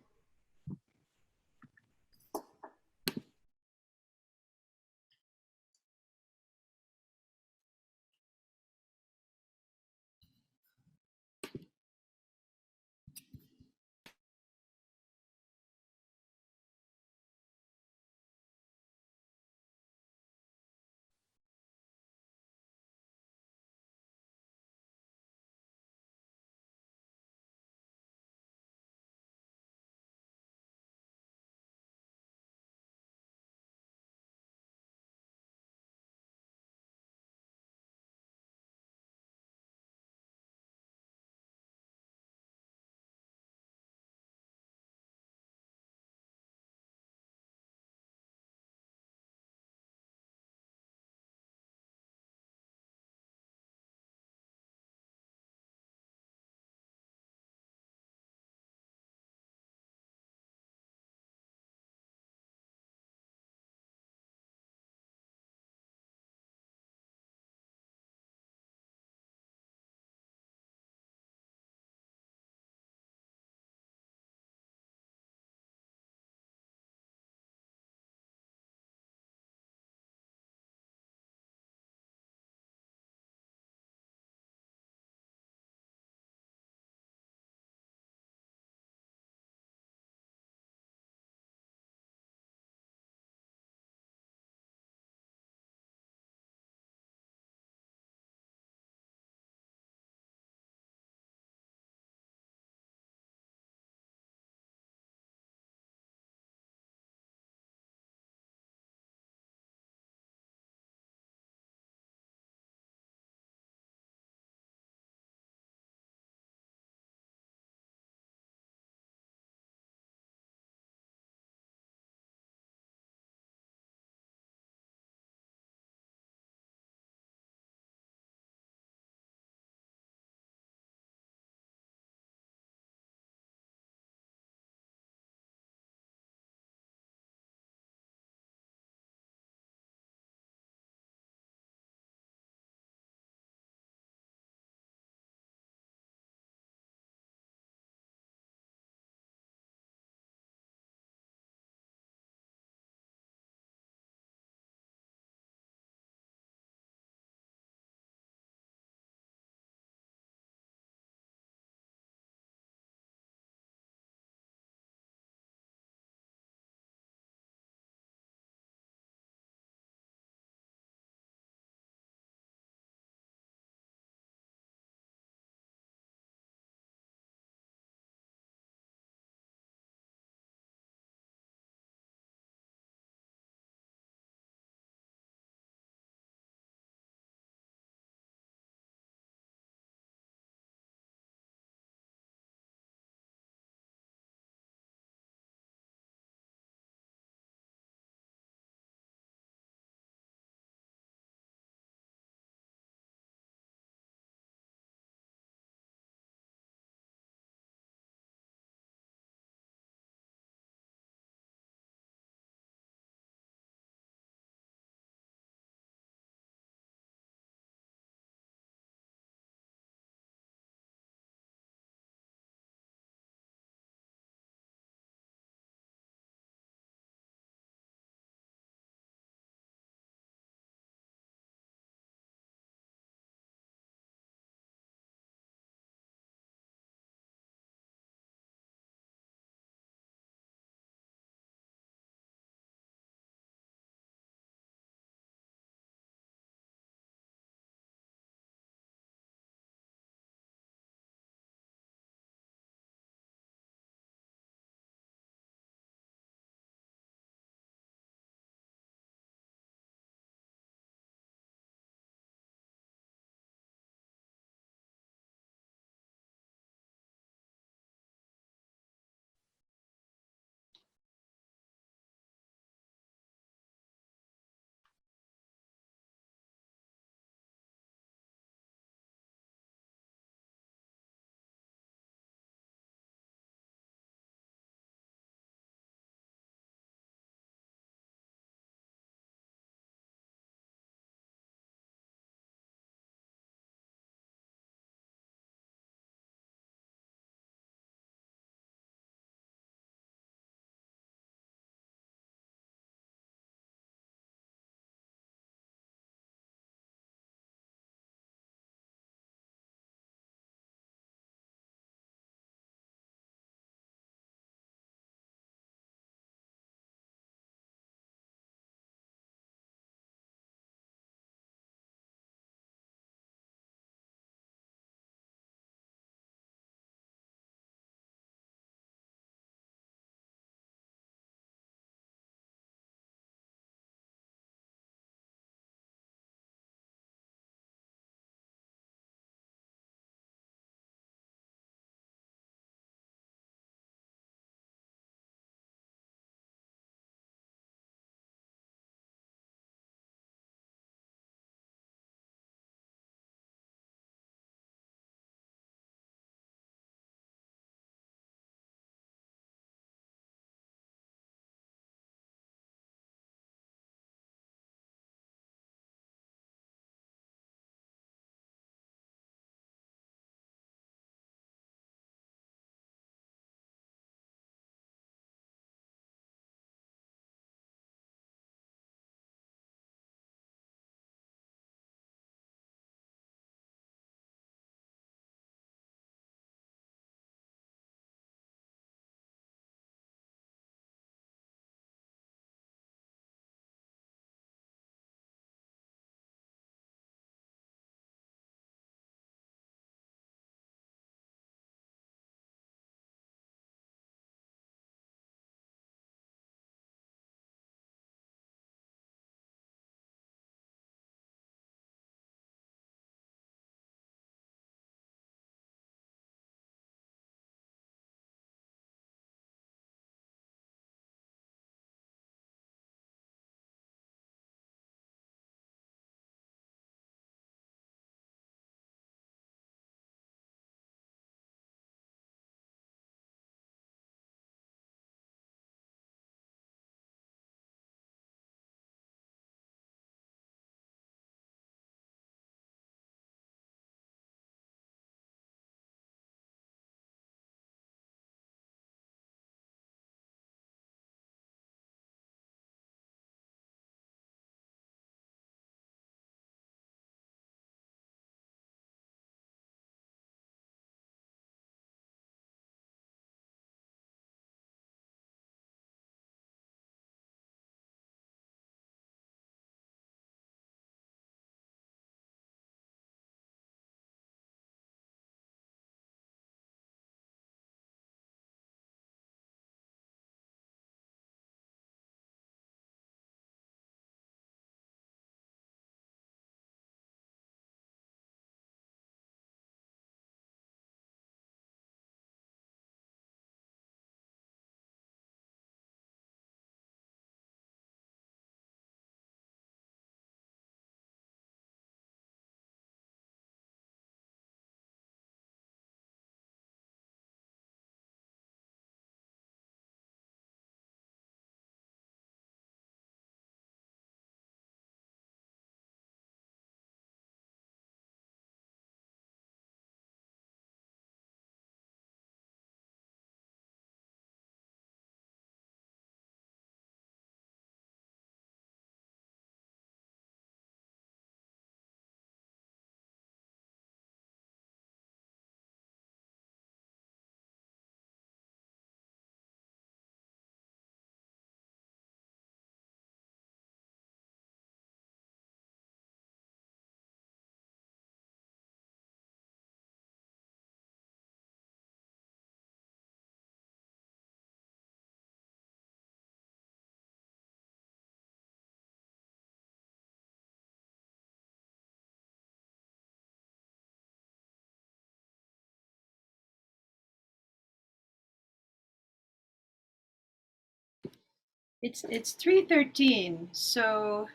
[SPEAKER 2] It's 3:13, so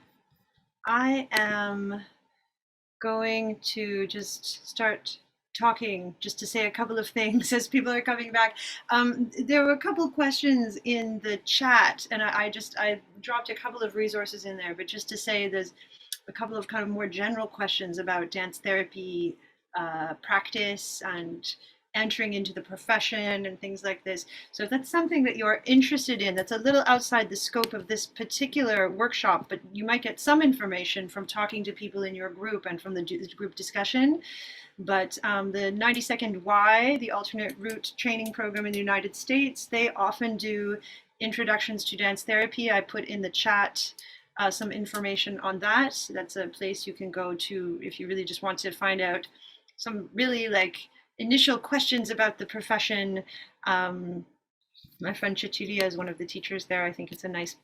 [SPEAKER 2] I am going to just start talking, just to say a couple of things as people are coming back. There were a couple of questions in the chat, and I dropped a couple of resources in there, but just to say there's a couple of kind of more general questions about dance therapy practice and entering into the profession and things like this. So if that's something that you're interested in, that's a little outside the scope of this particular workshop, but you might get some information from talking to people in your group and from the group discussion. But the 90-second Why, the alternate route training program in the United States, they often do introductions to dance therapy. I put in the chat some information on that. That's a place you can go to if you really just want to find out some really like initial questions about the profession. My friend Cecilia is one of the teachers there. I think it's a nice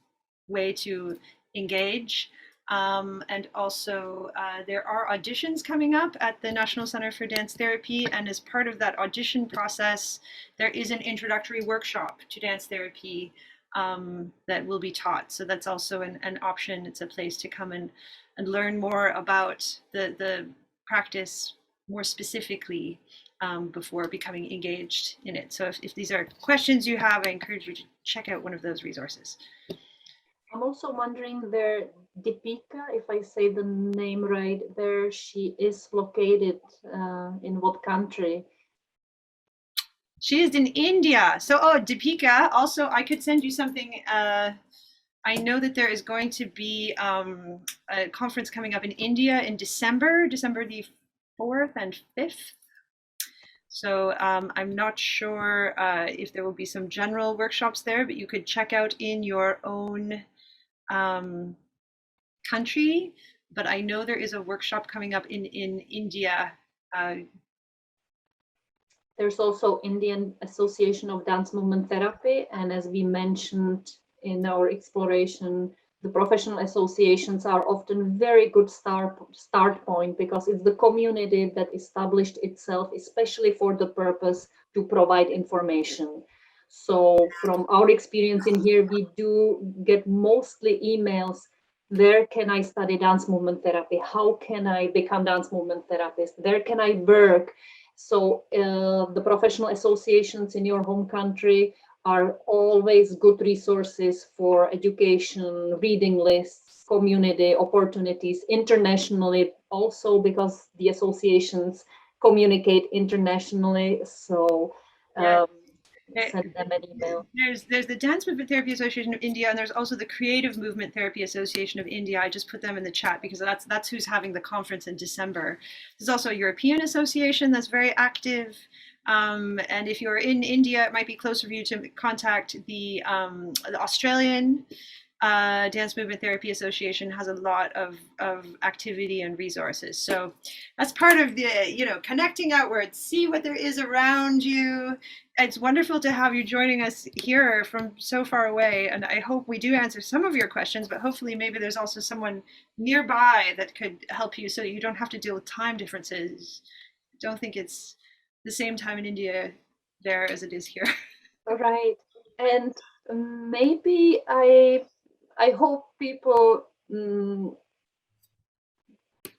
[SPEAKER 2] way to engage. And also there are auditions coming up at the National Center for Dance Therapy, and as part of that audition process, there is an introductory workshop to dance therapy that will be taught. So that's also an option. It's a place to come and learn more about the practice more specifically before becoming engaged in it. So if these are questions you have, I encourage you to check out one of those resources.
[SPEAKER 3] I'm also wondering where Deepika, if I say the name right, where she is located, in what country?
[SPEAKER 2] She is in India. So, oh, Deepika, also I could send you something. I know that there is going to be a conference coming up in India in December the 4th and 5th. So I'm not sure if there will be some general workshops there, but you could check out in your own country. But I know there is a workshop coming up in India.
[SPEAKER 3] There's also Indian Association of Dance Movement Therapy, and as we mentioned in our exploration, the professional associations are often very good start point, because it's the community that established itself especially for the purpose to provide information. So from our experience in here, we do get mostly emails: where can I study dance movement therapy? How can I become dance movement therapist? Where can I work? So the professional associations in your home country are always good resources for education, reading lists, community opportunities, internationally also, because the associations communicate internationally. So send them an email.
[SPEAKER 2] There's the Dance Movement Therapy Association of India, and there's also the Creative Movement Therapy Association of India. I just put them in the chat because that's who's having the conference in December. There's also a European association that's very active. And if you're in India, it might be closer for you to contact the Australian Dance Movement Therapy Association. Has a lot of activity and resources. So that's part of the, connecting outwards, see what there is around you. It's wonderful to have you joining us here from so far away. And I hope we do answer some of your questions, but hopefully maybe there's also someone nearby that could help you so you don't have to deal with time differences. I don't think it's the same time in India there as it is here.
[SPEAKER 3] Right. And maybe I hope people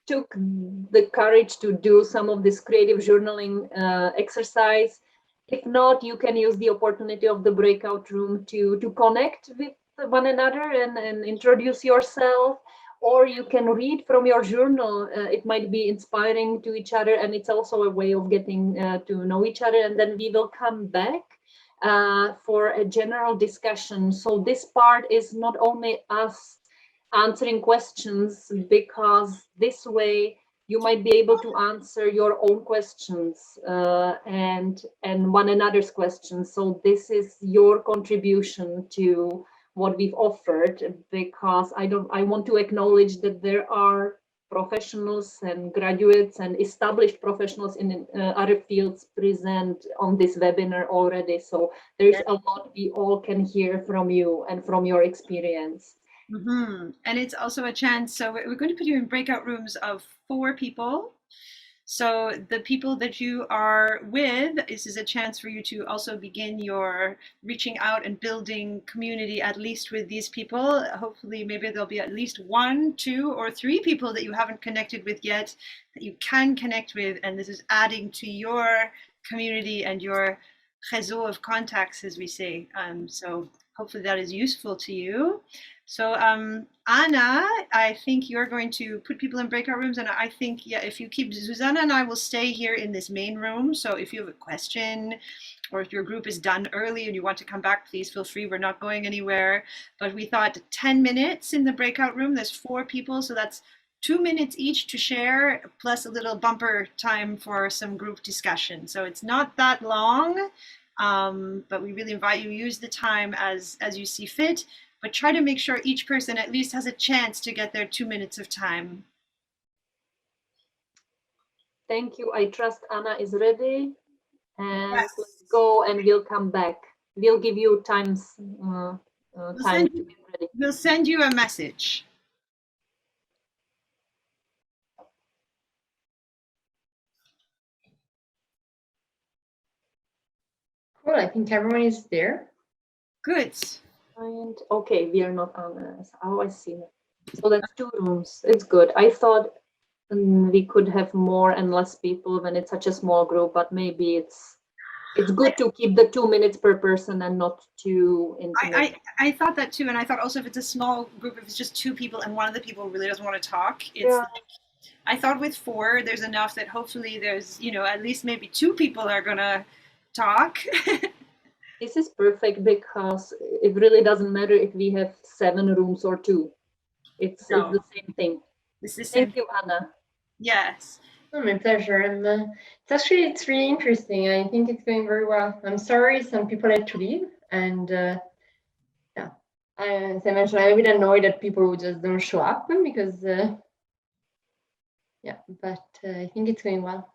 [SPEAKER 3] took the courage to do some of this creative journaling exercise. If not, you can use the opportunity of the breakout room to connect with one another and introduce yourself, or you can read from your journal. It might be inspiring to each other, and it's also a way of getting to know each other. And then we will come back for a general discussion. So this part is not only us answering questions, because this way you might be able to answer your own questions and one another's questions. So this is your contribution to what we've offered, because I want to acknowledge that there are professionals and graduates and established professionals in other fields present on this webinar already. So there's a lot we all can hear from you and from your experience.
[SPEAKER 2] Mm-hmm. And it's also a chance. So we're going to put you in breakout rooms of 4 people. So the people that you are with, this is a chance for you to also begin your reaching out and building community, at least with these people. Hopefully, maybe there'll be at least 1, 2, or 3 people that you haven't connected with yet that you can connect with. And this is adding to your community and your réseau of contacts, as we say. So hopefully that is useful to you. So Anna, I think you're going to put people in breakout rooms, and I think, yeah, if you keep, Zuzana and I will stay here in this main room. So if you have a question, or if your group is done early and you want to come back, please feel free. We're not going anywhere. But we thought 10 minutes in the breakout room. There's 4 people, so that's 2 minutes each to share, plus a little bumper time for some group discussion. So it's not that long, but we really invite you, use the time as you see fit. But try to make sure each person at least has a chance to get their 2 minutes of time.
[SPEAKER 3] Thank you. I trust Anna is ready. And
[SPEAKER 2] Yes.
[SPEAKER 3] let's go, and we'll come back. We'll give you time to be ready.
[SPEAKER 2] We'll send you a message.
[SPEAKER 1] Cool, I think everyone is there.
[SPEAKER 2] Good.
[SPEAKER 3] And okay, we are not on. Oh, I see. So that's 2 rooms. It's good. I thought we could have more and less people when it's such a small group, but maybe it's good to keep the 2 minutes per person and not too intimate.
[SPEAKER 2] I thought that too, and I thought also if it's a small group, if it's just 2 people and one of the people really doesn't want to talk, it's
[SPEAKER 3] Yeah.
[SPEAKER 2] like, I thought with 4 there's enough that hopefully there's, you know, at least maybe 2 people are gonna talk.
[SPEAKER 3] This is perfect because it really doesn't matter if we have 7 rooms or 2. It's the same thing. Thank you, Anna.
[SPEAKER 2] Yes.
[SPEAKER 1] Oh, my pleasure. And it's really interesting. I think it's going very well. I'm sorry some people had to leave, and yeah, as I mentioned, I'm a bit annoyed at people who just don't show up because yeah, but I think it's going well.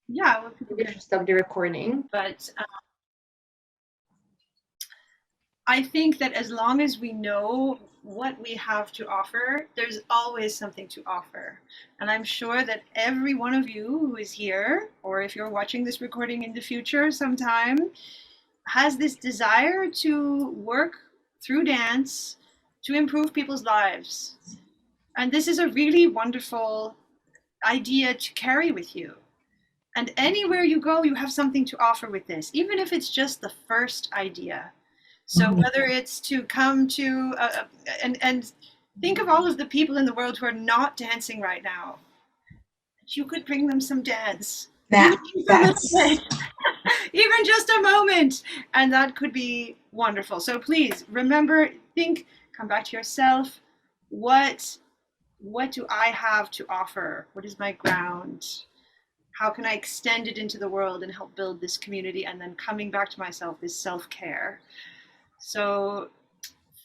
[SPEAKER 2] Yeah. Well,
[SPEAKER 1] maybe I should stop the recording.
[SPEAKER 2] But I think that as long as we know what we have to offer, there's always something to offer. And I'm sure that every one of you who is here, or if you're watching this recording in the future sometime, has this desire to work through dance to improve people's lives. And this is a really wonderful idea to carry with you. And anywhere you go, you have something to offer with this, even if it's just the first idea. So whether it's to come to, and think of all of the people in the world who are not dancing right now. You could bring them some dance. Even just a moment. And that could be wonderful. So please remember, think, come back to yourself. What do I have to offer? What is my ground? How can I extend it into the world and help build this community? And then coming back to myself is self-care. So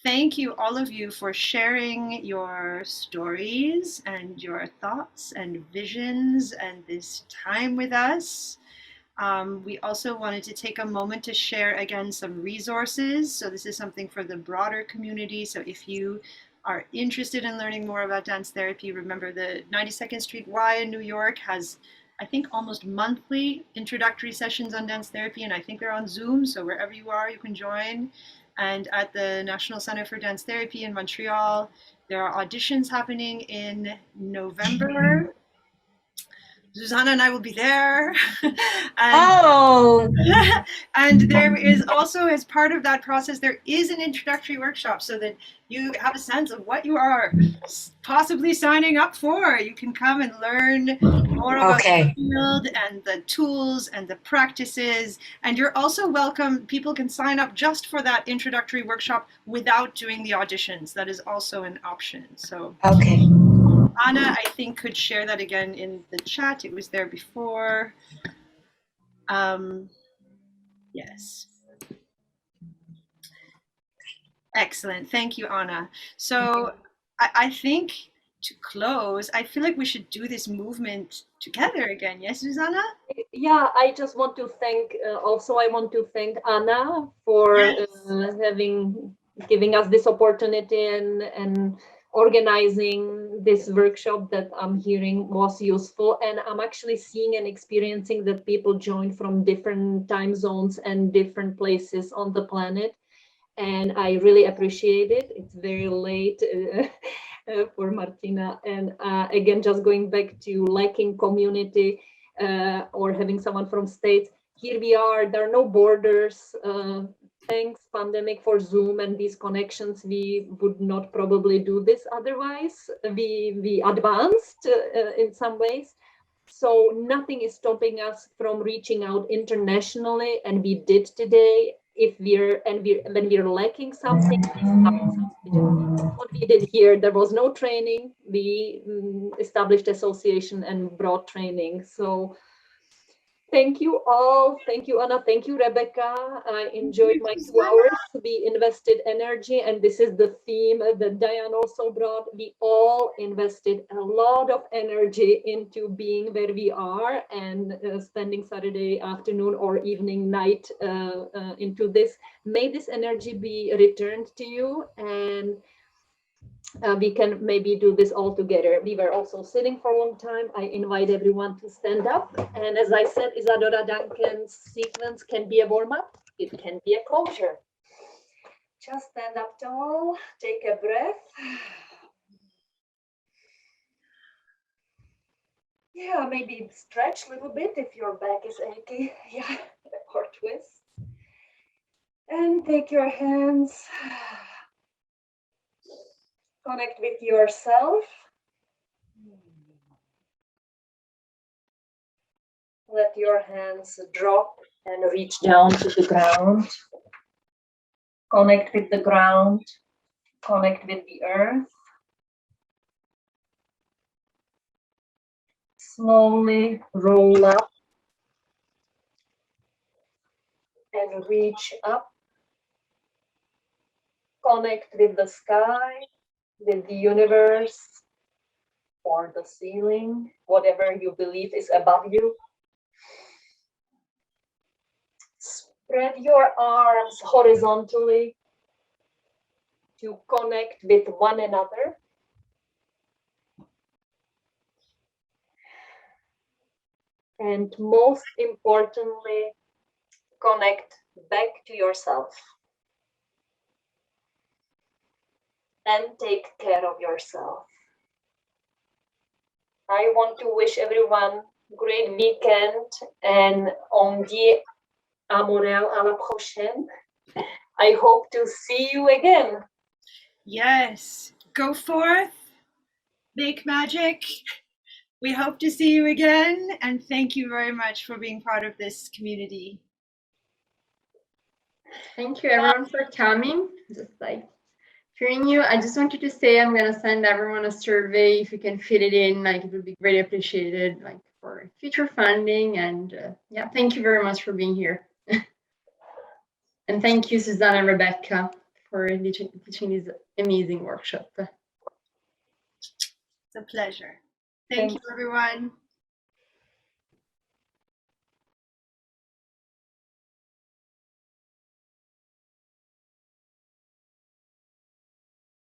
[SPEAKER 2] thank you, all of you, for sharing your stories and your thoughts and visions and this time with us. We also wanted to take a moment to share again some resources. So this is something for the broader community. So if you are interested in learning more about dance therapy, remember the 92nd Street Y in New York has, I think, almost monthly introductory sessions on dance therapy, and I think they're on Zoom, so wherever you are, you can join. And at the National Center for Dance Therapy in Montreal, there are auditions happening in November. Zuzana and I will be there. And there is also, as part of that process, there is an introductory workshop so that you have a sense of what you are possibly signing up for. You can come and learn more about the field and the tools and the practices. And you're also welcome. People can sign up just for that introductory workshop without doing the auditions. That is also an option. So Anna, I think, could share that again in the chat. It was there before. Yes. Excellent. Thank you, Anna. So I think to close, I feel like we should do this movement together again. Yes, Zuzana?
[SPEAKER 3] Yeah, I just want to thank, I want to thank Anna for giving us this opportunity and organizing this workshop that I'm hearing was useful. And I'm actually seeing and experiencing that people join from different time zones and different places on the planet. And I really appreciate it. It's very late for Martina. And again, just going back to lacking community or having someone from States, here we are, there are no borders. Thanks pandemic for Zoom and these connections, we would not probably do this otherwise. We advanced in some ways. So nothing is stopping us from reaching out internationally, and we did today. When we're lacking something, what we did here, there was no training. We established association and brought training. So thank you all. Thank you, Anna. Thank you, Rebecca. I enjoyed my 2 hours. We invested energy, and this is the theme that Diane also brought. We all invested a lot of energy into being where we are and spending Saturday afternoon or evening, night into this. May this energy be returned to you, and we can maybe do this all together. We were also sitting for a long time. I invite everyone to stand up. And as I said, Isadora Duncan's sequence can be a warm-up. It can be a closure. Just stand up tall, take a breath. Yeah, maybe stretch a little bit if your back is achy. Yeah, or twist. And take your hands. Connect with yourself. Let your hands drop and reach down to the ground. Connect with the ground. Connect with the earth. Slowly roll up and reach up. Connect with the sky, with the universe, or the ceiling, whatever you believe is above you. Spread your arms horizontally to connect with one another. And most importantly, connect back to yourself. And take care of yourself. I want to wish everyone a great weekend, and on dit à Montréal à la prochaine. I hope to see you again.
[SPEAKER 2] Yes, go forth, make magic. We hope to see you again, and thank you very much for being part of this community.
[SPEAKER 1] Thank you everyone for coming. Just like hearing you, I just wanted to say I'm gonna send everyone a survey if you can fit it in. Like it would be greatly appreciated, like for future funding. And yeah, thank you very much for being here. And thank you, Zuzana and Rebecca, for teaching this amazing workshop.
[SPEAKER 2] It's a pleasure. Thank you, everyone.